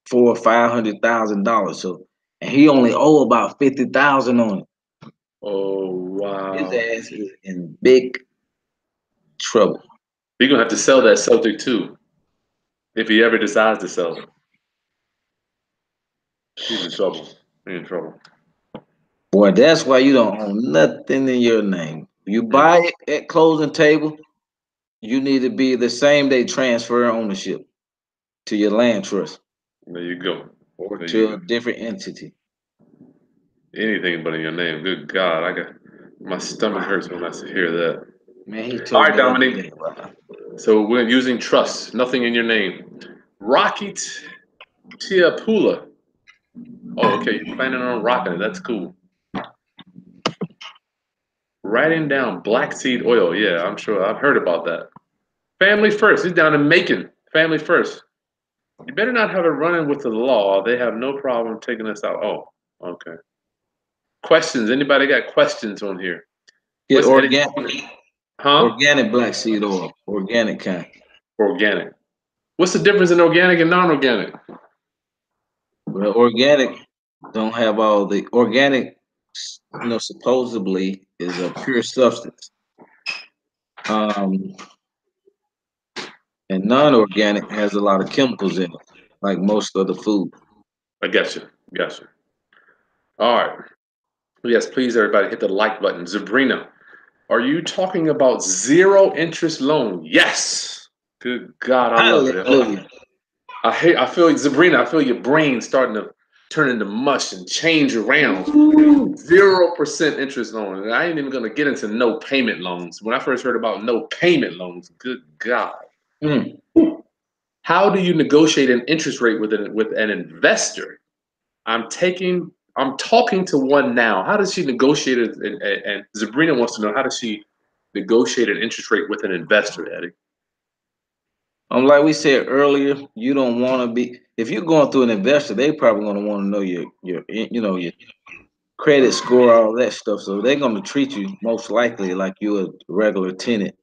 $400,000 or $500,000. So, and he only owe about 50,000 on it. Oh His wow. ass is in big trouble. You're gonna have to sell that subject too if he ever decides to sell it. He's in trouble. He's in trouble. Boy, that's why you don't own nothing in your name. You Mm, buy it at closing table, you need to be the same day transfer ownership to your land trust there you go. or There you to go. a different entity. Anything but in your name. Good God, I got my stomach hurts when I hear that. Man, he All told right, me the other Dominique. day, wow. So we're using trust, nothing in your name. Rocky Tiapula. Oh, okay. You're planning on rocking it. That's cool. Writing down black seed oil. Yeah, I'm sure I've heard about that. Family first. He's down in Macon. Family first. You better not have it running with the law. They have no problem taking us out. Oh, okay. Questions? Anybody got questions on here? Get What's Eddie? Huh? organic black seed oil, organic kind. Organic. What's the difference in organic and non-organic? Well, organic don't have all the organic, supposedly is a pure substance. Um, and non-organic has a lot of chemicals in it, like most of the food. I got you. Got you. All right. Yes, please, everybody, hit the like button. Sabrina, are you talking about zero interest loan? Yes. Good God, I love it. Hallelujah. I feel like Sabrina, I feel your brain starting to turn into mush and change around. Woo. 0% interest loan. And I ain't even gonna get into no payment loans. When I first heard about no payment loans, good God. Mm. How do you negotiate an interest rate with an investor? I'm talking to one now. How does she negotiate it? And Sabrina wants to know, how does she negotiate an interest rate with an investor, Eddie? Like we said earlier, you don't want to be if you're going through an investor, they probably going to want to know your credit score, all that stuff. So they're going to treat you most likely like you're a regular tenant,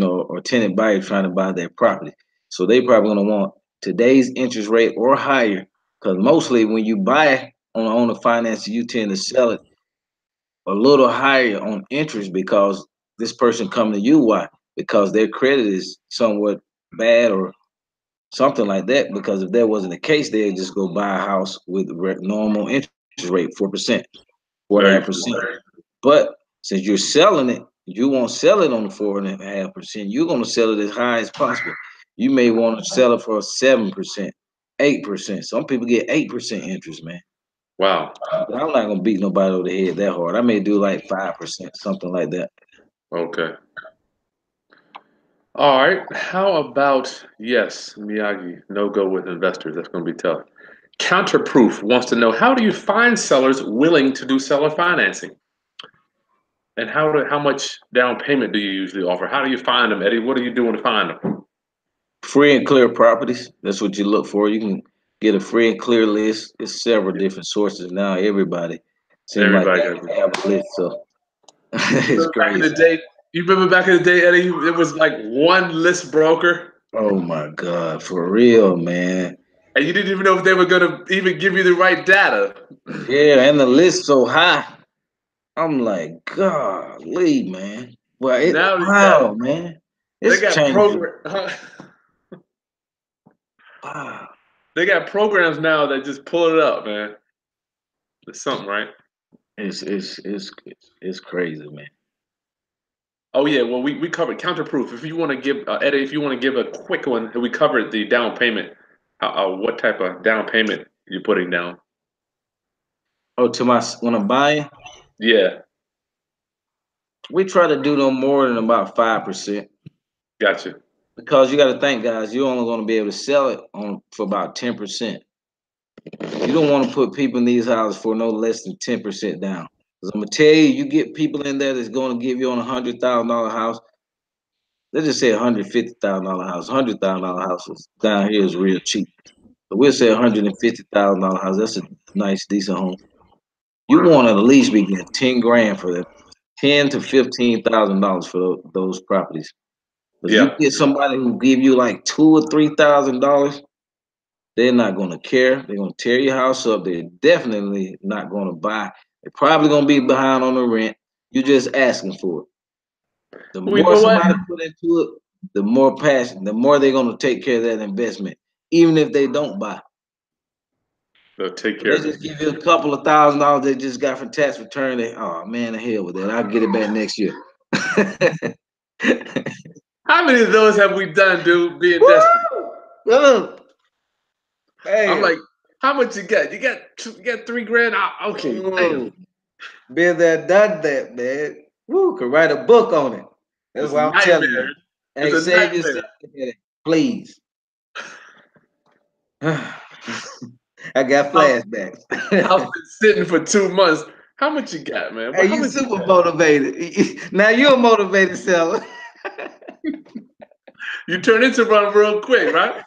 or tenant buyer trying to buy their property. So they probably going to want today's interest rate or higher, because mostly when you buy on the finance, you tend to sell it a little higher on interest because this person coming to you. Why? Because their credit is somewhat bad or something like that. Because if that wasn't the case, they'd just go buy a house with normal interest rate, 4%, 4.5%. Very true. But since you're selling it, you won't sell it on the 4.5%. You're going to sell it as high as possible. You may want to sell it for 7%, 8%. Some people get 8% interest, man. Wow. But I'm not gonna beat nobody over the head that hard. I may do like 5%, something like that. Okay. All right. How about, yes, Miyagi, no go with investors. That's going to be tough. Counterproof wants to know, how do you find sellers willing to do seller financing? And how much down payment do you usually offer? How do you find them, Eddie? What are you doing to find them? Free and clear properties. That's what you look for. You can get a free and clear list. It's several different sources now. Everybody seems like Everybody got they have a list. So it's remember back in the crazy. day? You remember back in the day, Eddie? It was like one list broker, Oh my God, for real, man. and you didn't even know if they were going to even give you the right data. Yeah, and the list so high. I'm like, golly, man. Well, Now wow, man. they It's got changing. program. Wow. They got programs now that just pull it up, man. It's something, right? It's crazy, man. Oh yeah, well we covered counterproof. If you want to give Eddie, if you want to give a quick one, we covered the down payment. What type of down payment you're putting down? Oh, when I'm buying, Yeah, we try to do no more than about 5%. gotcha. Because you got to think, guys, you're only going to be able to sell it on for about 10%. You don't want to put people in these houses for no less than 10% down. Because I'm gonna tell you, you get people in there that's going to give you on $100,000 house. Let's just say $150,000 house. $100,000 houses down here is real cheap. So we'll say $150,000 house. That's a nice, decent home. You want to at least be getting 10 grand for that. $10,000 to $15,000 for those properties. If you Yeah. get somebody who give you like $2,000 or $3,000, they're not gonna care. They're gonna tear your house up. They're definitely not gonna buy. They're probably gonna be behind on the rent. You're just asking for it. The Well, you more know what? somebody put into it, the more passion, the more they're gonna take care of that investment, even if they don't buy. They'll take But care they of it. just give you a couple of $1,000 they just got from tax return. They, oh man, the hell with that. I'll get it back next year. How many of those have we done, dude? Being desperate. Woo! Look, I'm damn. like, how much you got? You got $3,000? Ah, okay, damn. Ooh, been there, done that, man. Woo, could write a book on it. That's It's a what I'm telling you. nightmare. It's Hey, a save nightmare. yourself the headache, please. I got House, flashbacks. house been sitting for 2 months. How much you got, man? Well, Hey, how you much you super got? motivated. Now you're a motivated seller. You turn into one real quick, right?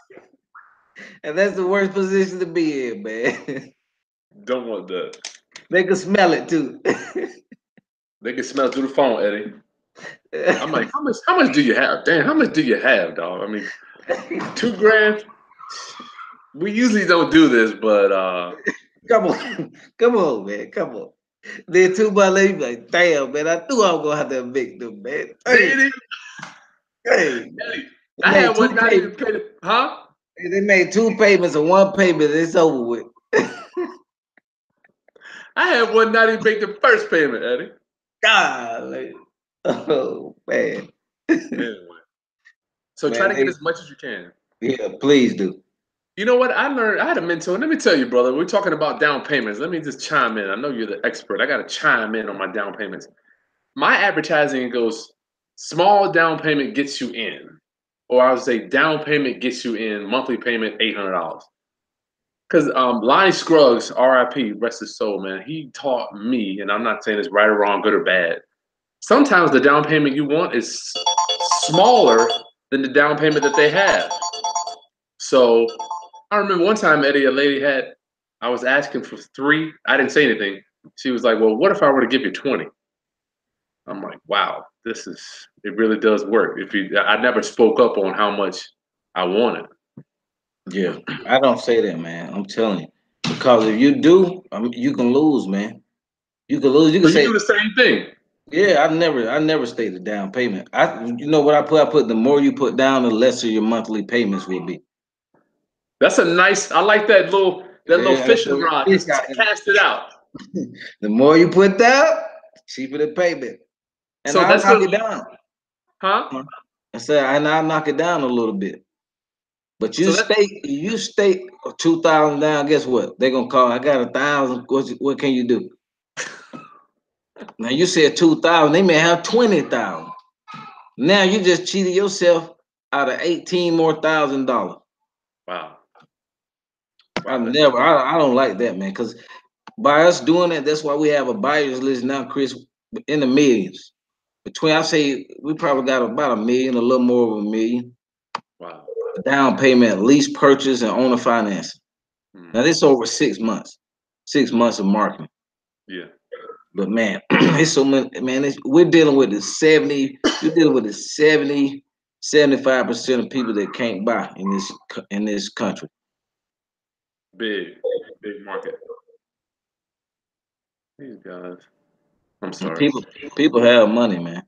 And that's the worst position to be in, man. Don't want that. They can smell it too. They can smell through the phone, Eddie. I'm like, how much do you have? Damn, how much do you have, dog? I mean, $2,000. We usually don't do this, but Come on, come on, man, come on. Then two months later, you be like, damn, man, I knew I was gonna have to evict them, man. they Hey, ain't even, hey, Eddie. they I made had two one not even payments. paid. Huh? They made two payments and one payment. It's over with. I had one not even make the first payment, Eddie. God, oh man, Anyway, so try man, to get as much as you can. yeah, please do. You know what? I learned. I had a mentor. Let me tell you, brother. We're talking about down payments. Let me just chime in. I know you're the expert. I got to chime in on my down payments. My advertising goes, small down payment gets you in, or I would say down payment gets you in. Monthly payment $800. Because Lonnie Scruggs, R.I.P., rest his soul, man. He taught me, and I'm not saying it's right or wrong, good or bad. Sometimes the down payment you want is smaller than the down payment that they have. So I remember one time, Eddie, a lady had, I was asking for 3. I didn't say anything. She was like, well, what if I were to give you 20? I'm like, wow, it really does work. I never spoke up on how much I wanted. Yeah, I don't say that, man. I'm telling you, because if you do, you can lose, man. You can lose. You can So you say, do the same thing. yeah, I never stayed the down payment. You know what I put? I put the more you put down, the lesser your monthly payments will be. That's a nice, I like that little Yeah, fishing so it's rod. fish Just out there. cast it out. The more you put down, cheaper the payment. And So I'll that's knock the, it down. huh? I said, and I'll knock it down a little bit. But So that, you stay 2,000 down. Guess what? They're gonna call. I got 1,000. What can you do? Now you said 2,000. They may have 20,000. Now you just cheated yourself out of $18,000 more. wow, I wow, that's never. I don't like that, man. Because by us doing that, that's why we have a buyers list now, Chris, in the millions. I say we probably got about a million, a little more of a million. wow. Down payment, lease purchase, and owner financing. Now Hmm. this over 6 months. 6 months of marketing. Yeah. But man, it's so many, man, we're dealing with the 70, you're dealing with the 75% of people that can't buy in this country. Big, big market. These guys. I'm And sorry. people have money, man.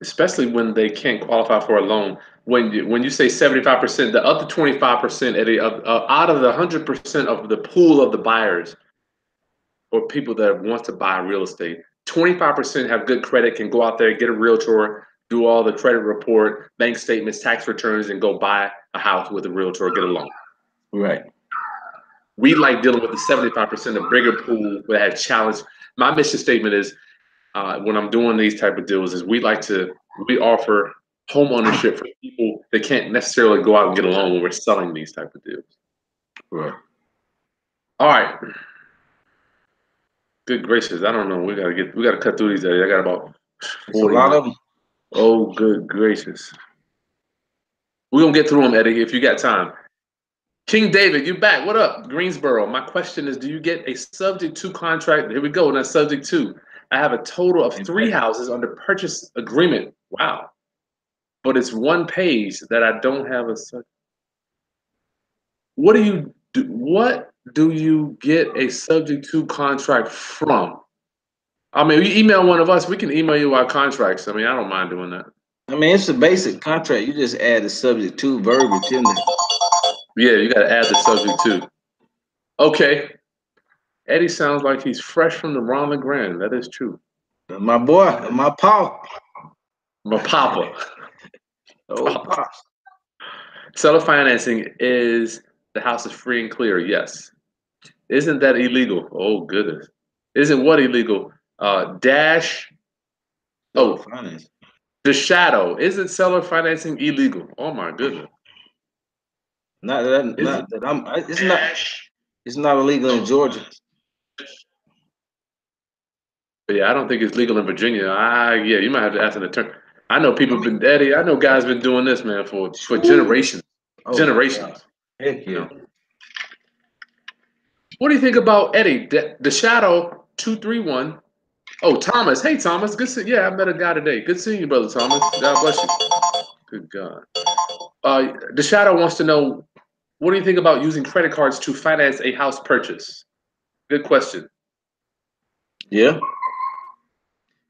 Especially when they can't qualify for a loan. When you say 75%, the other 25%, Eddie, out of the 100% of the pool of the buyers or people that want to buy real estate, 25% have good credit, can go out there, get a realtor, do all the credit report, bank statements, tax returns, and go buy a house with a realtor, get a loan. Right. We like dealing with the 75%, the bigger pool that have challenge. My mission statement is, when I'm doing these type of deals, is we offer home ownership for people that can't necessarily go out and get a loan when we're selling these type of deals. Right. All right. Good gracious. I don't know. We gotta cut through these. I got about It's a 40 lot minutes. of them. Oh, good gracious. We're gonna get through them, Eddie, if you got time. King David, you back. What up? Greensboro. My question is, do you get a subject to contract? Here we go. Now, subject to. I have a total of 3 houses under purchase agreement. Wow. But it's one page that I don't have a. What do you do? What do you get a subject to contract from? I mean, you email one of us, we can email you our contracts. I mean, I don't mind doing that. I mean, it's a basic contract. You just add the subject to verbiage in there. Yeah, you got to add the subject too. Okay. Eddie sounds like he's fresh from the Ron LeGrand. That is true. My boy, my pop. My papa. Oh, pop. Seller financing is the house is free and clear. Yes. Isn't that illegal? Oh, goodness. Isn't what illegal? Dash. Oh, Oh, finance. the shadow. Isn't seller financing illegal? Oh, my goodness. Not that I'm. It's not. It's not illegal in Georgia. But yeah, I don't think it's legal in Virginia. Yeah, you might have to ask an attorney. I know people been Eddie. I know guys been doing this, man, for generations. Oh, Generations. heck You yeah. know. What do you think about Eddie? The Shadow 231. Oh, Thomas. Hey, Thomas. Good see. Yeah, I met a guy today. Good seeing you, brother Thomas. God bless you. Good God. The Shadow wants to know, what do you think about using credit cards to finance a house purchase? Good question. Yeah.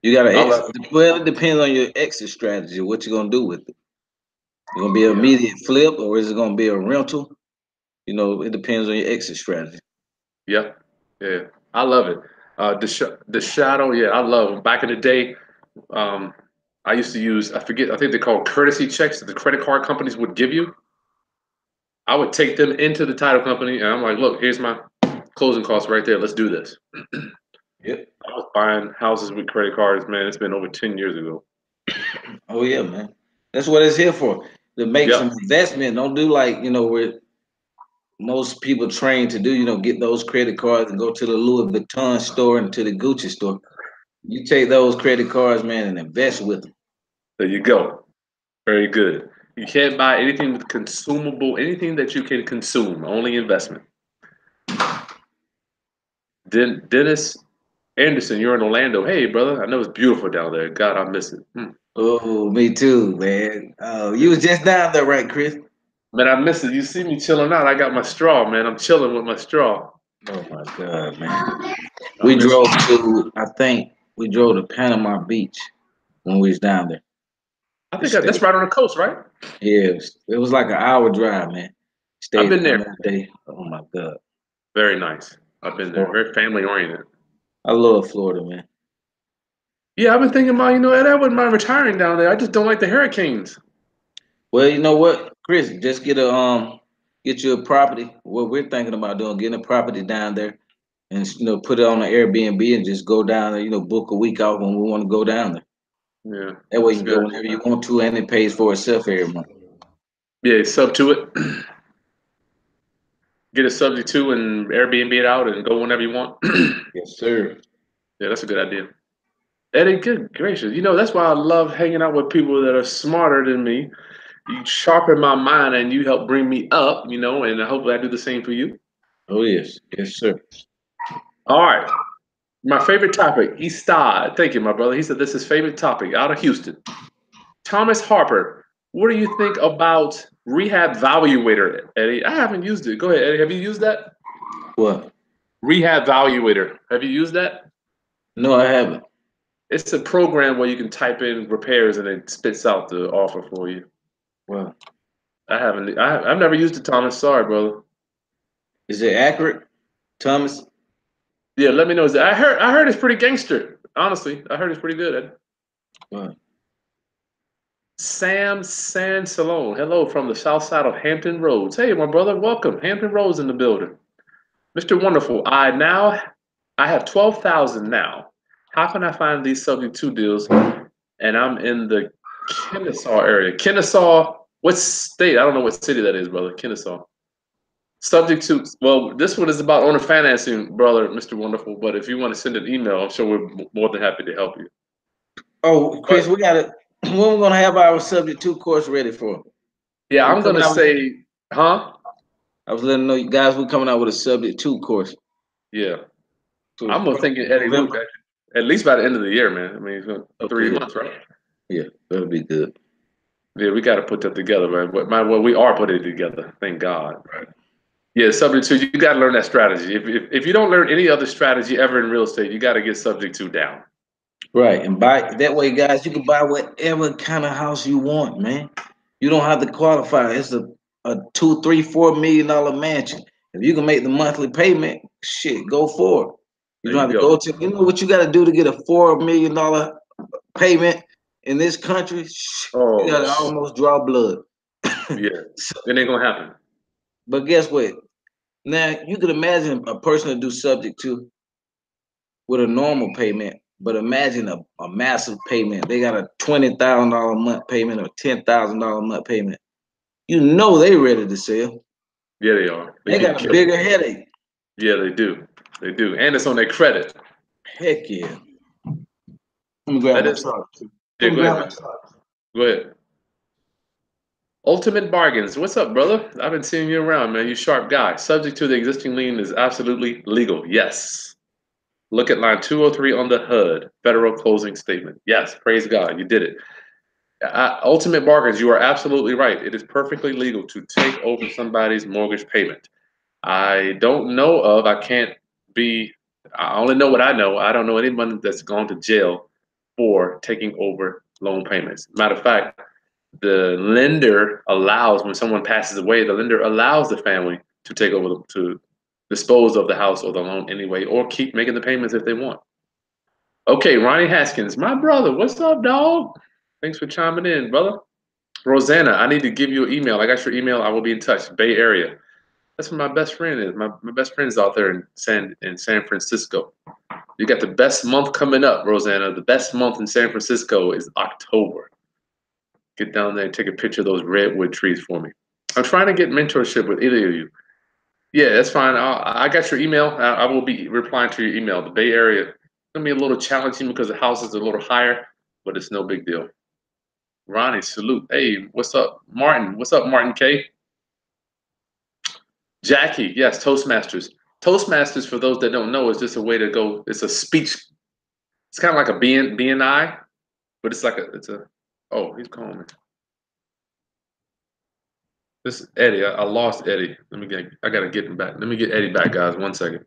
You got to I exit. love it. Well, it depends on your exit strategy. What you're gonna do with it? You gonna be an Yeah. immediate flip, or is it gonna be a rental? You know, it depends on your exit strategy. Yep. Yeah. I love it. The Shadow. Yeah, I love them. Back in the day, um, I used to use. I forget. I think they call courtesy checks that the credit card companies would give you. I would take them into the title company, and I'm like, look, here's my closing costs right there. Let's do this. Yep. I was buying houses with credit cards, man. It's been over 10 years ago. Oh yeah, man. That's what it's here for. To make some Yep. investment. Don't do like, where most people train to do, get those credit cards and go to the Louis Vuitton store and to the Gucci store. You take those credit cards, man, and invest with them. There you go. Very good. You can't buy anything with consumable, anything that you can consume, only investment. Dennis Anderson, you're in Orlando. Hey, brother, I know it's beautiful down there. God, I miss it. Oh, me too, man. You was just down there, right, Chris? Man, I miss it. You see me chilling out. I got my straw, man. I'm chilling with my straw. Oh my God, man. I We miss it. drove I think we drove to Panama Beach when we was down there. I We think that's stayed. right on the coast, right? Yeah, it was like an hour drive, man. I've Stayed been down there. that day. Oh my God. Very nice. I've been there. Very family oriented. I love Florida, man. Yeah, I've been thinking about, Ed, I wouldn't mind retiring down there. I just don't like the hurricanes. Well, you know what, Chris, just get you a property. What we're thinking about doing, getting a property down there and put it on an Airbnb and just go down there, book a week out when we want to go down there. Yeah, That way that's you a can go good idea. whenever you want to and it pays for itself every month. Yeah, sub to it. Get a subject to and Airbnb it out and go whenever you want. Yes, sir. Yeah, that's a good idea. Eddie, good gracious. That's why I love hanging out with people that are smarter than me. You sharpen my mind and you help bring me up, and hopefully I do the same for you. Oh yes. Yes, sir. All right. My favorite topic, East Side. Thank you, my brother. He said this is his favorite topic out of Houston. Thomas Harper, what do you think about Rehab Valuator, Eddie? I haven't used it. Go ahead, Eddie. Have you used that? What? Rehab Valuator. Have you used that? No, I haven't. It's a program where you can type in repairs and it spits out the offer for you. Well, I haven't. I've never used it, Thomas. Sorry, brother. is it accurate, Thomas? Yeah, let me know. I heard it's pretty gangster. Honestly, I heard it's pretty good. What? Sam Salone. Hello from the south side of Hampton Roads. Hey, my brother, welcome. Hampton Roads in the building. Mr. Wonderful, I have 12,000 now. How can I find these subject to deals? And I'm in the Kennesaw area. Kennesaw, what state? I don't know what city that is, brother. Kennesaw. Subject to, well, this one is about owner financing, brother, Mr. Wonderful. But if you want to send an email, I'm sure we're more than happy to help you. Oh, Chris, But we got it. When we're gonna have our subject to course ready for? yeah, We I'm coming gonna out. say, huh? I was letting know you guys we're coming out with a subject to course. Yeah, So I'm gonna probably thinking, Eddie, November. At least by the end of the year, man. I mean, it's Okay. 3 months, right? Yeah, that'll be good. Yeah, we got to put that together, man. Well, we are putting it together. Thank God. Right. Yeah, subject to, you got to learn that strategy. If you don't learn any other strategy ever in real estate, you got to get subject to down. Right. And buy that way, guys, you can buy whatever kind of house you want, man. You don't have to qualify. It's a $2, $3, $4 million mansion. If you can make the monthly payment, shit, go for it. You There don't you have to go. go to, you know what you got to do to get a $4 million payment in this country? You got Oh, to almost draw blood. yeah. So, It ain't gonna happen. but guess what? Now you could imagine a person to do subject to with a normal payment, but imagine a massive payment. They got a $20,000 a month payment or $10,000 a month payment. You know they ready to sell. Yeah, they are. They They get got a killed. bigger headache. Yeah, they do. They do, and it's on their credit. Heck yeah. Let me grab That my is. chart. Yeah, Let me go ahead, grab my man. chart. Go ahead. Ultimate Bargains. What's up, brother? I've been seeing you around, man. You sharp guy. Subject to the existing lien is absolutely legal. Yes. Look at line 203 on the HUD, federal closing statement. Yes, praise God, you did it. Ultimate Bargains, you are absolutely right. It is perfectly legal to take over somebody's mortgage payment. I don't know of, I can't be, I only know what I know. I don't know anyone that's gone to jail for taking over loan payments. Matter of fact, the lender allows, when someone passes away, the lender allows the family to take over, to dispose of the house or the loan anyway, or keep making the payments if they want. Okay, Ronnie Haskins, my brother, what's up, dog? Thanks for chiming in, brother. Rosanna, I need to give you an email. I got your email. I will be in touch. Bay Area. That's where my best friend is. My best friend is out there in San Francisco. You got the best month coming up, Rosanna. The best month in San Francisco is October. Get down there and take a picture of those redwood trees for me. I'm trying to get mentorship with either of you. Yeah, that's fine. I got your email. I will be replying to your email. The Bay Area is gonna be a little challenging because the house is a little higher, but it's no big deal. Ronnie, salute. Hey, what's up, Martin? What's up, Martin K? Jackie, yes, Toastmasters. Toastmasters, for those that don't know, is just a way to go. It's a speech. It's kind of like a BNI, but it's like it's a. Oh, he's calling me. This is Eddie. I lost Eddie. I gotta get him back. Let me get Eddie back, guys. 1 second.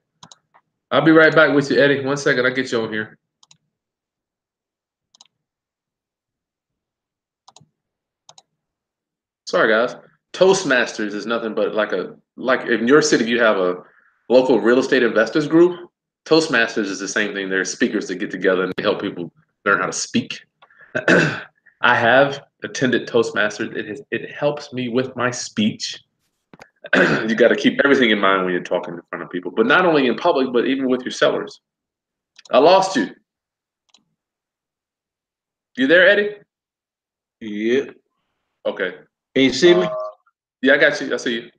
I'll be right back with you, Eddie. 1 second. I'll get you on here. Sorry, guys. Toastmasters is nothing but like in your city you have a local real estate investors group. Toastmasters is the same thing. They're speakers that get together and they help people learn how to speak. I have attended Toastmasters. It helps me with my speech. You got to keep everything in mind when you're talking in front of people, but not only in public, but even with your sellers. I lost you. You there, Eddie? Yeah. Okay. Can you see me? Yeah, I got you. I see you.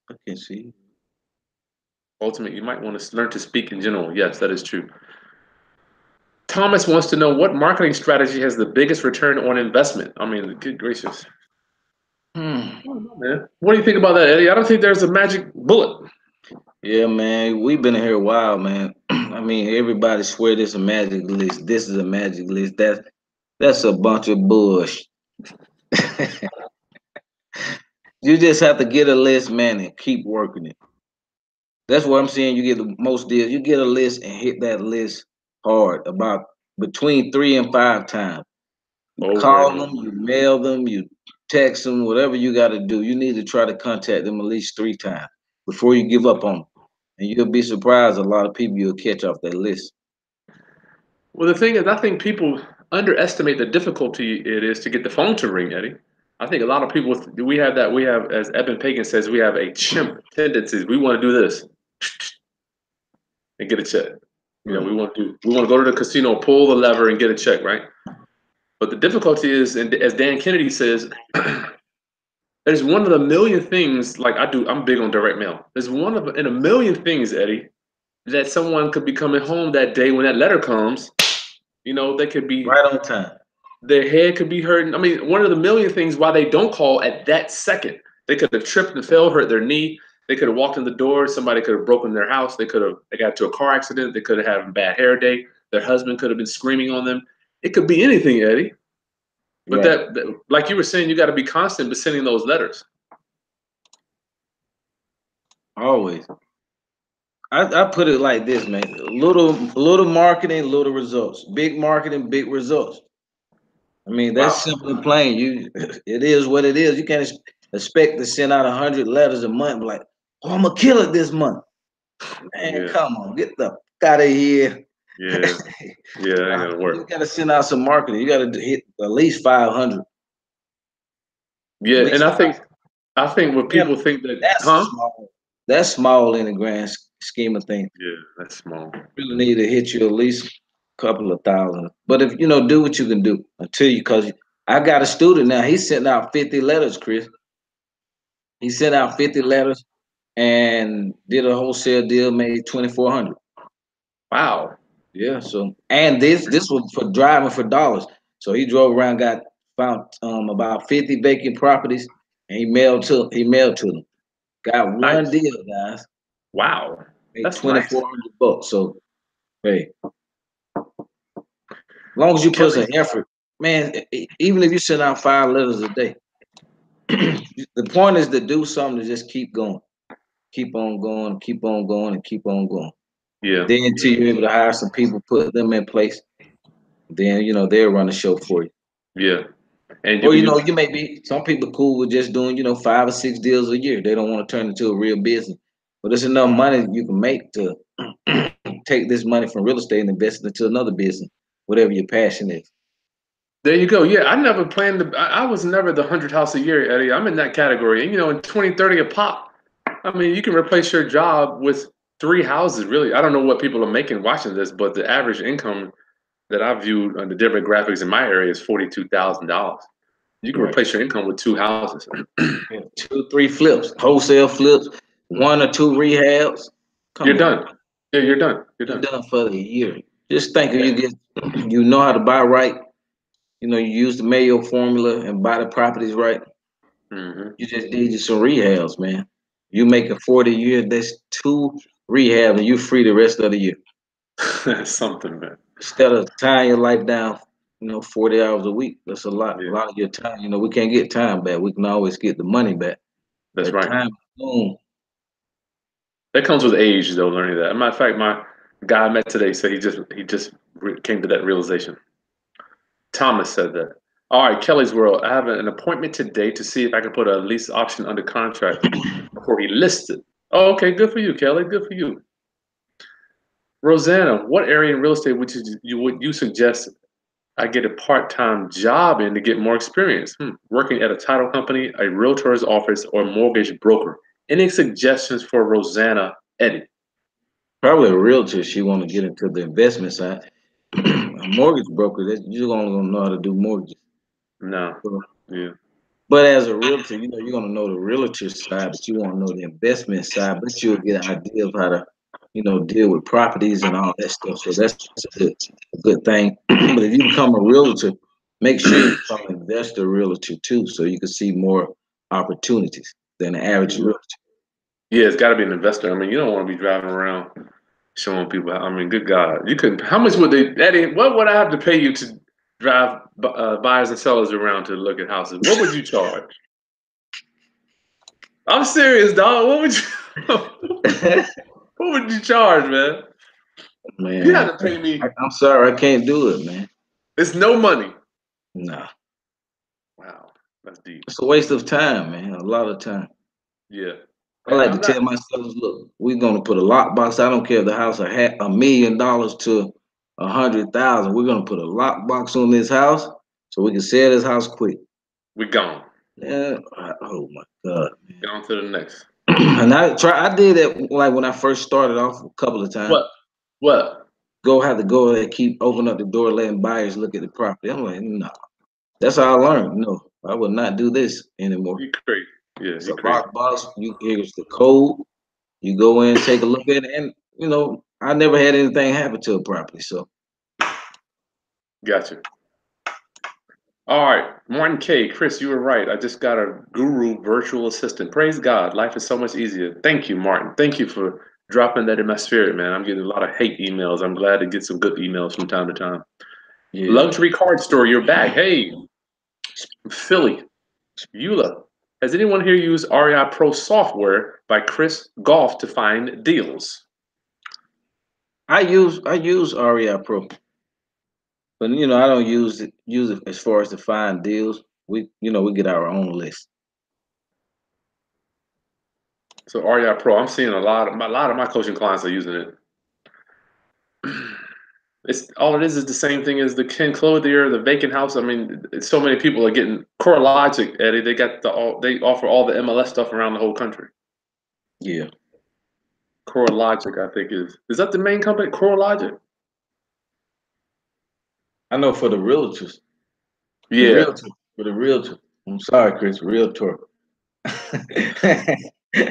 I can see you. Ultimate, you might want to learn to speak in general. Yes, that is true. Thomas wants to know what marketing strategy has the biggest return on investment. I mean, good gracious. Hmm. Man. What do you think about that, Eddie? I don't think there's a magic bullet. Yeah, man. We've been here a while, man. I mean, everybody swear this a magic list. This is a magic list. That's a bunch of bullshit. You just have to get a list, man, and keep working it. That's what I'm saying. You get the most deals. You get a list and hit that list hard about between 3 and 5 times. You Over and call them, over. you mail them, you text them, whatever you got to do. You need to try to contact them at least 3 times before you give up on them. And you'll be surprised a lot of people you'll catch off that list. Well, the thing is, I think people underestimate the difficulty it is to get the phone to ring, Eddie. I think a lot of people, we have that, we have, as Eben Pagan says, we have a chimp tendencies. We want to do this and get a check. You know, Right. we want to go to the casino, pull the lever and get a check, right? But the difficulty is, and as Dan Kennedy says, there's one of the million things, like I'm big on direct mail. There's one of in a million things, Eddie, that someone could be coming home that day when that letter comes. You know, they could be, Right on time. their head could be hurting. I mean, one of the million things why they don't call at that second. They could have tripped and fell, hurt their knee. They could have walked in the door. Somebody could have broken their house. They got into a car accident. They could have had a bad hair day. Their husband could have been screaming on them. It could be anything, Eddie. But Right. that like you were saying, you got to be constant with sending those letters. Always. I put it like this, man. Little marketing, little results. Big marketing, big results. I mean, that's Wow. simple and plain. It is what it is. You can't expect to send out 100 letters a month. Like, oh, I'm gonna kill it this month. Man, Yeah. come on, get the fuck out of here. Yeah. Yeah, that ain't gonna You work. gotta send out some marketing. You gotta hit at least 500. At Yeah, and least I think when man, people think that, that's huh? small. That's small in the grand scheme of things. Yeah, that's small. Really need to hit you at least a couple of thousand. But if you know, do what you can do until you, because I got a student now. He's sending out 50 letters, Chris. He sent out 50 letters and did a wholesale deal, made 2,400. Wow. Yeah. So and this was for driving for dollars. So he drove around, found about 50 vacant properties, and he mailed to them. Got one Nice. deal, guys. Wow. Made That's nice. 2,400 bucks. So hey, as long as you put some Kelly's, effort, man, even if you send out 5 letters a day, the point is to do something to just keep going, keep on going, keep on going, and keep on going. yeah, Then until you're able to hire some people, put them in place, then they'll run the show for you. yeah. And Or you you may be some people cool with just doing 5 or 6 deals a year. They don't want to turn it into a real business, but there's enough money you can make to take this money from real estate and invest it into another business, whatever your passion is. there you go. Yeah, I never planned to. I was never the 100 house a year, Eddie. I'm in that category. And in 2030 a pop. I mean, you can replace your job with 3 houses. Really, I don't know what people are making watching this, but the average income that I viewed on the demographics in my area is $42,000. You can Right. replace your income with 2 houses. Yeah, 2 or 3 flips, wholesale flips, 1 or 2 rehabs. You're Come on, done. Yeah, you're done. You're you're done. done for the year. Just think if Yeah. you know how to buy right. You use the Mayo formula and buy the properties right. Hmm. You just need you some rehabs, man. You make a 40 a year, that's 2 rehabs, and you free the rest of the year. That's something, man. Instead of tying your life down, 40 hours a week. That's a lot. A Yeah, lot of your time. We can't get time back. We can always get the money back. that's That right. time boom. That comes with age, though. Learning that. As a matter of fact, my guy I met today said he just came to that realization. Thomas said that. All right, Kelly's World. I have an appointment today to see if I can put a lease option under contract before he lists it. Oh, okay. Good for you, Kelly. Good for you. Rosanna, what area in real estate would you suggest I get a part-time job in to get more experience? Working at a title company, a realtor's office, or mortgage broker. Any suggestions for Rosanna, Eddie? Probably a realtor. She want to get into the investment side. A mortgage broker, that you're only gonna know how to do mortgages. No. Yeah. But as a realtor, you're gonna know the realtor side, but you won't know the investment side. But you'll get an idea of how to, deal with properties and all that stuff. So that's a good thing. But if you become a realtor, make sure you become an investor realtor too, so you can see more opportunities than the average realtor. Yeah, it's got to be an investor. I mean, you don't want to be driving around showing people. I mean, good God, you couldn't. How much would they, Eddie? What would I have to pay you to drive buyers and sellers around to look at houses? What would you charge? I'm serious, dog. What would you? What would you charge, man? You Man, have to pay me. I'm sorry, I can't do it, man. It's no money. No, Wow, that's deep. it's a waste of time, man. A lot of time. Yeah, I and like to I'm not. tell my sellers, look, we're gonna put a lockbox. I don't care if the house $1 million to 100,000. We're gonna put a lockbox on this house so we can sell this house quick. We gone. Yeah. Oh my God. Get on to the next. And I did it like when I first started off a couple of times. What? What? Have to go there, keep opening up the door, letting buyers look at the property. I'm like, no. That's how I learned. No, I would not do this anymore. You crazy? Yeah, It's you a crazy. lockbox. Here's the code. You go in, take a look at it, and I never had anything happen to a property. So Gotcha. All right, Martin K. Chris, you were right. I just got a guru virtual assistant. Praise God. Life is so much easier. Thank you, Martin. Thank you for Dropping that in my spirit, man. I'm getting a lot of hate emails. I'm glad to get some good emails from time to time. Yeah. Luxury card store, you're back. Hey, Philly, Eula. Has anyone here used REI Pro software by Chris Goff to find deals? I use REI Pro, but I don't use it as far as to find deals. We get our own list. So REI Pro, I'm seeing a lot of my coaching clients are using it. It's all it is the same thing as the Ken Clothier, the vacant house. I mean, so many people are getting CoreLogic, Eddie. They got they offer all the MLS stuff around the whole country. Yeah, CoreLogic, I think is that the main company? CoreLogic. I know for the realtors, the Yeah, realtor for the realtor. I'm sorry, Chris, realtor.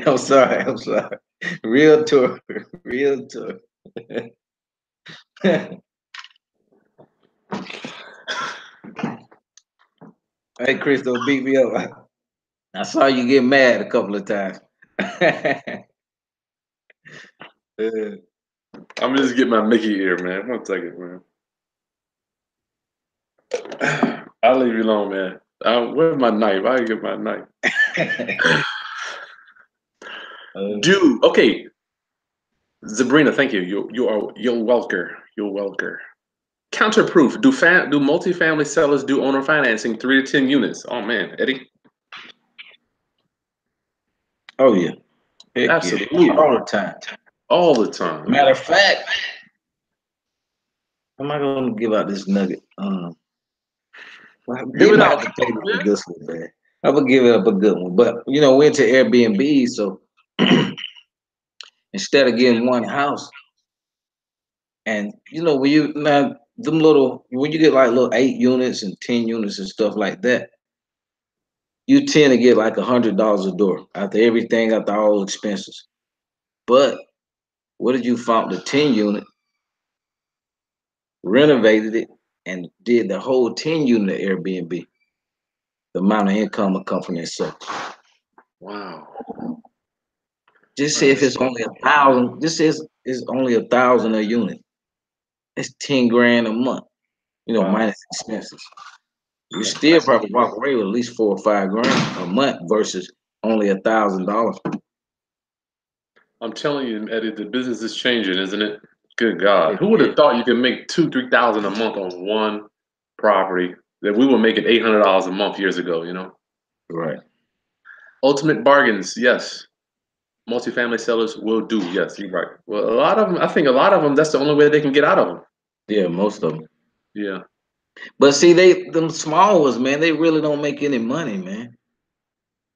I'm sorry. I'm sorry. Realtor, realtor. Hey, Chris, don't beat me up. I saw you get mad a couple of times. I'm just getting my Mickey ear, man. 1 second, man. I'll leave you alone, man. Where's my knife? I get my knife. Dude, okay. Sabrina, thank you. You're welcome. You're welcome. Counterproof. Do multifamily sellers do owner financing 3 to 10 units? Oh man, Eddie. Oh yeah, heck yeah, Absolutely. all the time. All the time. Matter of fact, I'm not gonna give out this nugget. They Give it might out. have to pay me for this one, man. I'm gonna give it up a good one. But we're into Airbnb, so instead of getting one house, and when you now them little when you get like little 8 units and 10 units and stuff like that, you tend to get like $100 a door after all expenses. But what if you found the 10 unit, renovated it, and did the whole 10 unit Airbnb? The amount of income will come from that stuff. Wow. Just say if it's only 1,000, just say it's only 1,000 a unit. It's 10 grand a month, Wow. minus expenses. You still probably walk away with at least 4 or 5 grand a month versus only $1,000. I'm telling you, Eddie, the business is changing, isn't it? Good God. Who would have thought you could make 2,000-3,000 a month on one property? That we were making $800 a month years ago, Right. Ultimate bargains, yes. Multifamily sellers will do, yes, you're right. Well, I think a lot of them, that's the only way they can get out of them. Yeah, most of them. Yeah. But see, them small ones, man, they really don't make any money, man.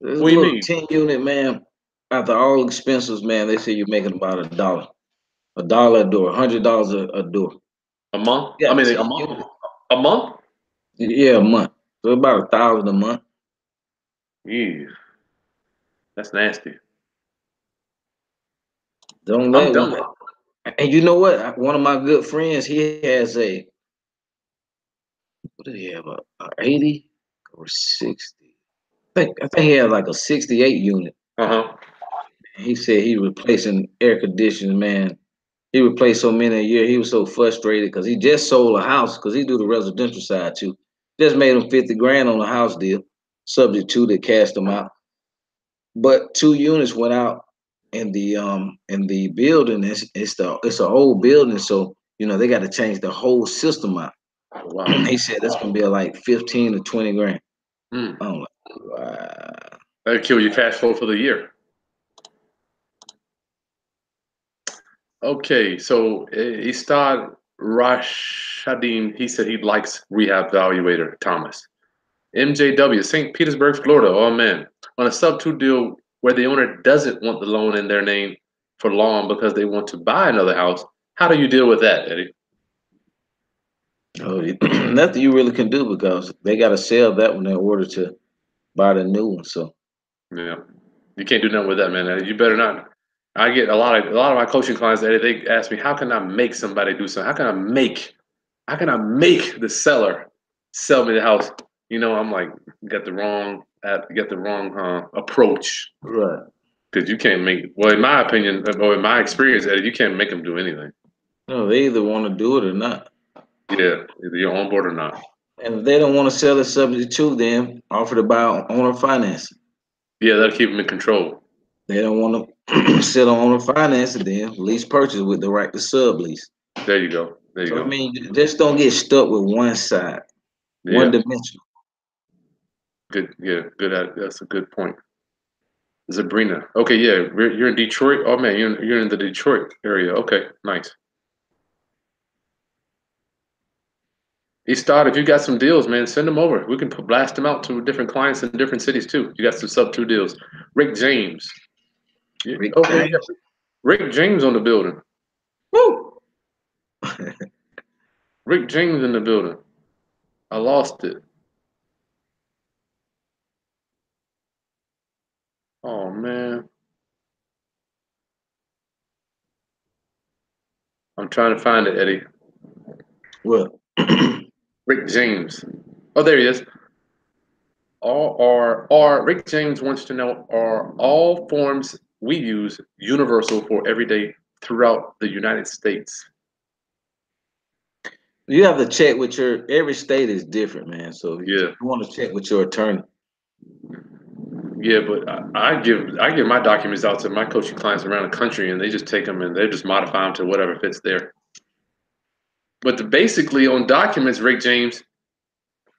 This What do you little mean? 10 unit, man, after all expenses, man, they say you're making about $1. $1 a door, $100 a door. A month? Yeah, I mean, 10 a month? units. A month? Yeah, a month. So about 1,000 a month. Yeah, that's nasty. Don't I'm let done. one. And you know what? One of my good friends, he has what did he have? A 80 or 60? I think he had like a 68 unit. Uh-huh. He said he replacing air conditioning, man. He replaced so many a year. He was so frustrated because he just sold a house because he do the residential side too. Just made him 50 grand on a house deal, subject to they cast him out. But 2 units went out in the building. It's an old building, so they got to change the whole system out. Wow. He said that's gonna be like 15 to 20 grand. Mm. I'm like, wow. That'll kill your cash flow for the year. Okay, so Istad Rashadin, he said he likes Rehab Valuator, Thomas. MJW, St. Petersburg, Florida. Oh man, on a sub-2 deal where the owner doesn't want the loan in their name for long because they want to buy another house. How do you deal with that, Eddie? Oh, nothing you really can do because they got to sell that one in order to buy the new one. So Yeah, you can't do nothing with that, man. You better not. I get a lot of my coaching clients. They ask me, how can I make somebody do something? How can I make the seller sell me the house? I'm like, get the wrong approach. right. Because you can't make, well, in my opinion, or in my experience, Eddie, you can't make them do anything. No, they either want to do it or not. Yeah, either you're on board or not. And if they don't want to sell it subject to, then offer to buy owner financing. Yeah, that'll keep them in control. They don't want to sell on owner financing, then lease purchase with the right to sublease. There you go. There you So I go. mean, just don't get stuck with one side, one Yeah, dimension. good. Yeah, good. That's a good point. Sabrina. Okay, yeah, you're in Detroit. Oh man, you're in the Detroit area. Okay, nice. Eastad, if you got some deals, man, send them over. We can blast them out to different clients in different cities too. You got some sub two deals. Rick James. Yeah, Rick okay, we got James. Rick James on the building. Woo! Rick James in the building. I lost it. Oh man, I'm trying to find it, Eddie. What? Rick James. Oh, there he is. Rick James wants to know, are all forms we use universal for everyday throughout the United States? You have to check with every state is different, man. So Yeah, you want to check with your attorney. yeah, but I give my documents out to my coaching clients around the country, and they just take them and they just modify them to whatever fits there. But basically on documents, Rick James,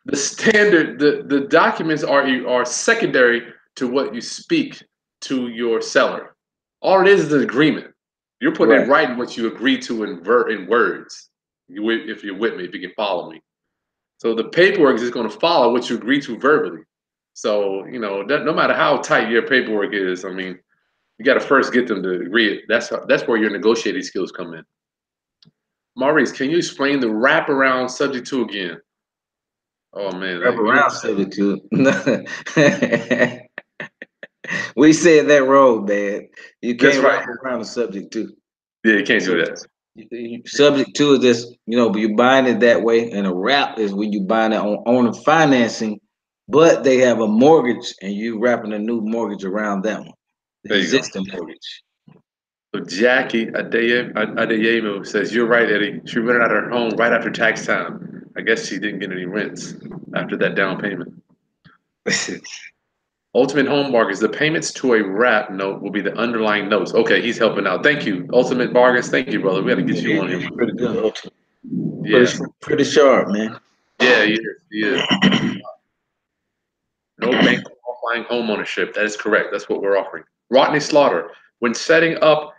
the standard, the documents are secondary to what you speak to your seller. All it is an agreement. You're putting in Right. writing what you agree to in words. If you're with me, if you can follow me. So the paperwork is just going to follow what you agree to verbally. So no matter how tight your paperwork is, I mean, you got to first get them to agree. That's where your negotiating skills come in. Maurice, can you explain the wraparound subject to again? Oh man, Wrap you around subject to it. We said that wrong, man. You that's can't right. wrap around the subject to. Yeah, you can't do So that. subject to is just, but you buying it that way, and a wrap is when you buying it on owner financing, but they have a mortgage and you wrapping a new mortgage around that one, the There you go. existing mortgage. So Jackie Adeyemo says, "You're right, Eddie. She rented out her home right after tax time. I guess she didn't get any rents after that down payment." Ultimate Home Mortgage, the payments to a wrap note will be the underlying notes. Okay, he's helping out. Thank you, Ultimate Vargas. Thank you, brother. We got to get you on here. He's pretty good. Yeah, Pretty sharp, man. yeah, he is. He is. No bank offline home ownership. That is correct. That's what we're offering. Rodney Slaughter, when setting up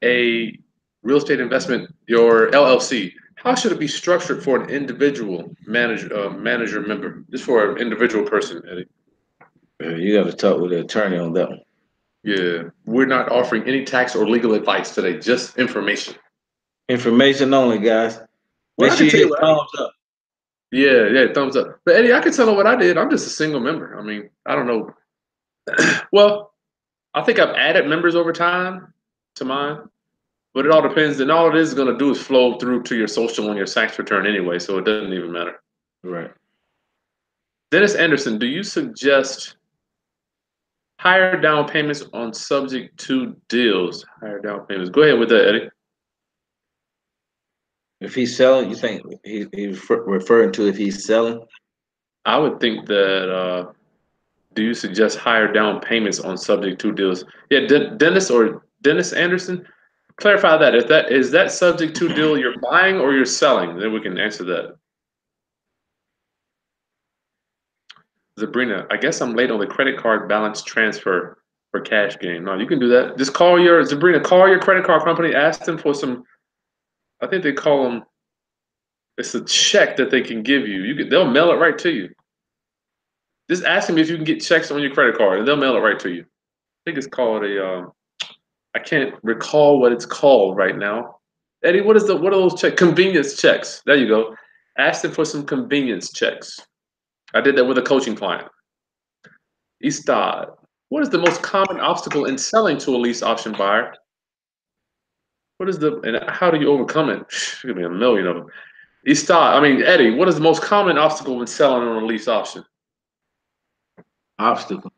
a real estate investment, your LLC, how should it be structured for an individual manager member? Just for an individual person, Eddie. You got to talk with the attorney on that one. Yeah, we're not offering any tax or legal advice today, just information. Information only, guys. Well, Make I sure can you tell you hit what. thumbs up. Yeah, thumbs up. But Eddie, I can tell them what I did. I'm just a single member. I mean, I don't know. Well, I think I've added members over time to mine, but it all depends. And all it is going to do is flow through to your social and your tax return anyway, so it doesn't even matter. Right. Dennis Anderson, do you suggest higher down payments on subject to deals? Higher down payments. Go ahead with that, Eddie. If he's selling, you think he's referring to if he's selling? I would think that. Do you suggest higher down payments on subject to deals? Yeah, Dennis Anderson. Clarify that. If that is that subject to deal you're buying or you're selling, then we can answer that. Sabrina, I guess I'm late on the credit card balance transfer for cash game. No, you can do that. Just call your Sabrina. Call your credit card company. Ask them for some. I think they call them. It's a check that they can give you. They'll mail it right to you. Just ask them if you can get checks on your credit card, and they'll mail it right to you. I think it's called a. I can't recall what it's called right now. Eddie, what are those checks? Convenience checks. There you go. Ask them for some convenience checks. I did that with a coaching client. Eastad. What is the most common obstacle in selling to a lease option buyer? And how do you overcome it? Give me a million of them. Eddie, what is the most common obstacle when selling on a lease option? Obstacle.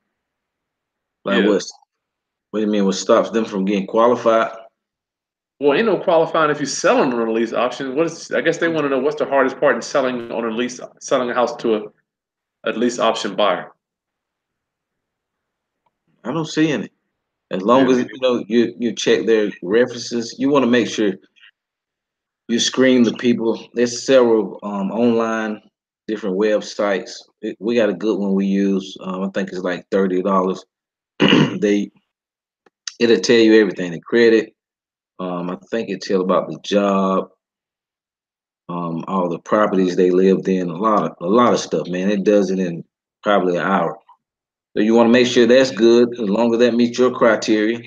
Like Yeah. what? What do you mean? What stops them from getting qualified? Well, ain't no qualifying if you're selling on a lease option. What is? I guess they want to know what's the hardest part in selling on a lease, selling a house to a lease option buyer. I don't see any. As Yeah, long as you check their references, you want to make sure you screen the people. There's several online different websites. We got a good one we use. I think it's like $30. they It'll tell you everything. The credit. I think it tell about the job, all the properties they lived in, a lot of stuff, man. It does it in probably an hour. So you want to make sure that's good. As long as that meets your criteria,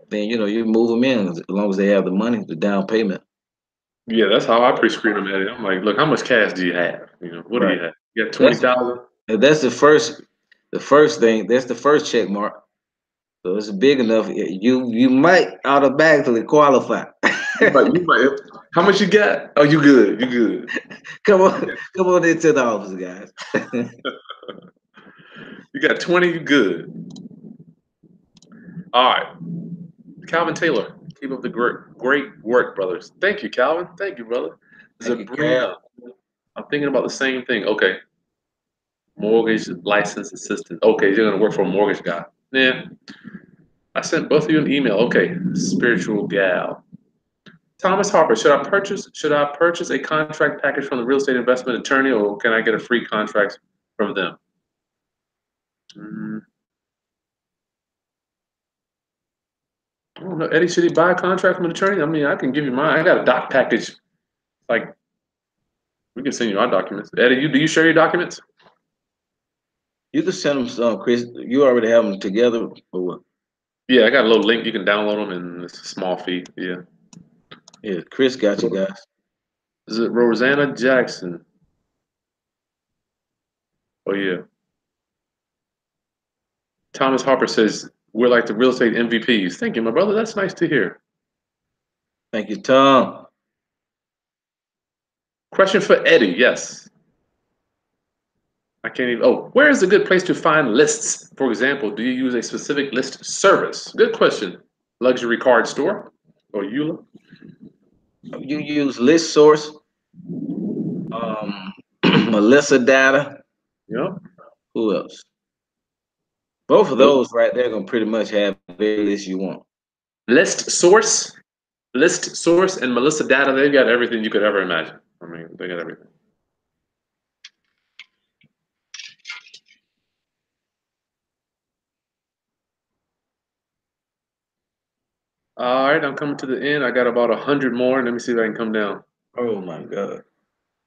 then you move them in. As long as they have the money, the down payment. yeah, that's how I pre-screen them at it. I'm like, look, how much cash do you have? What do Right. you have? You got That's 20,000. that's the first thing. That's the first check mark. So it's big enough. You might automatically qualify. You might. How much you got? Oh, you good. You good. Come on into the office, guys. You got 20. You good. All right, Calvin Taylor. Keep up the great work, brothers. Thank you, Calvin. Thank you, brother. Thank you, Cal. Zabrina. I'm thinking about the same thing. Okay, mortgage license assistant. Okay, you're gonna work for a mortgage guy. Yeah, I sent both of you an email. Okay, spiritual gal. Thomas Harper, should I purchase a contract package from the real estate investment attorney, or can I get a free contract from them? Mm, I don't know. Eddie, should he buy a contract from an attorney? I mean, I can give you mine. I got a doc package. Like, we can send you our documents. Eddie, do you share your documents? You can send them some, Chris. You already have them together, or what? Yeah, I got a little link. You can download them, and it's a small fee. Yeah. Yeah, Chris got you guys. Is it Rosanna Jackson? Oh yeah. Thomas Harper says we're like the real estate MVPs. Thank you, my brother. That's nice to hear. Thank you, Tom. Question for Eddie. Yes. I can't even. Oh, where is a good place to find lists? For example, do you use a specific list service? Good question. Luxury card store or EULA? You use list source, um, Melissa data. Yeah. Who else? Both of Those those right there gonna pretty much have every list you want. list source, list source, and Melissa Data. They've got everything you could ever imagine. I mean, they got everything. All right, I'm coming to the end. I got about 100 more. Let me see if I can come down. Oh my God.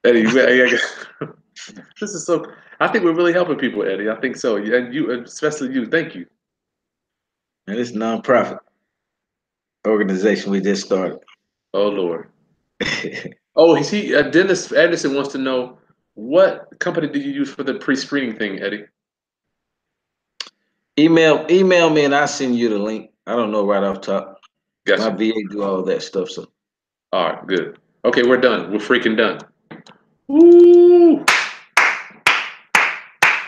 Eddie, this is so. I think we're really helping people, Eddie. I think so. And you, especially you. Thank you. And this nonprofit organization we just started. Oh Lord. Oh, Dennis Anderson wants to know what company did you use for the pre-screening thing, Eddie? email me and I'll send you the link. I don't know right off top. My Gotcha. VA do all of that stuff. So All right, good. Okay, we're done. We're freaking done. Woo!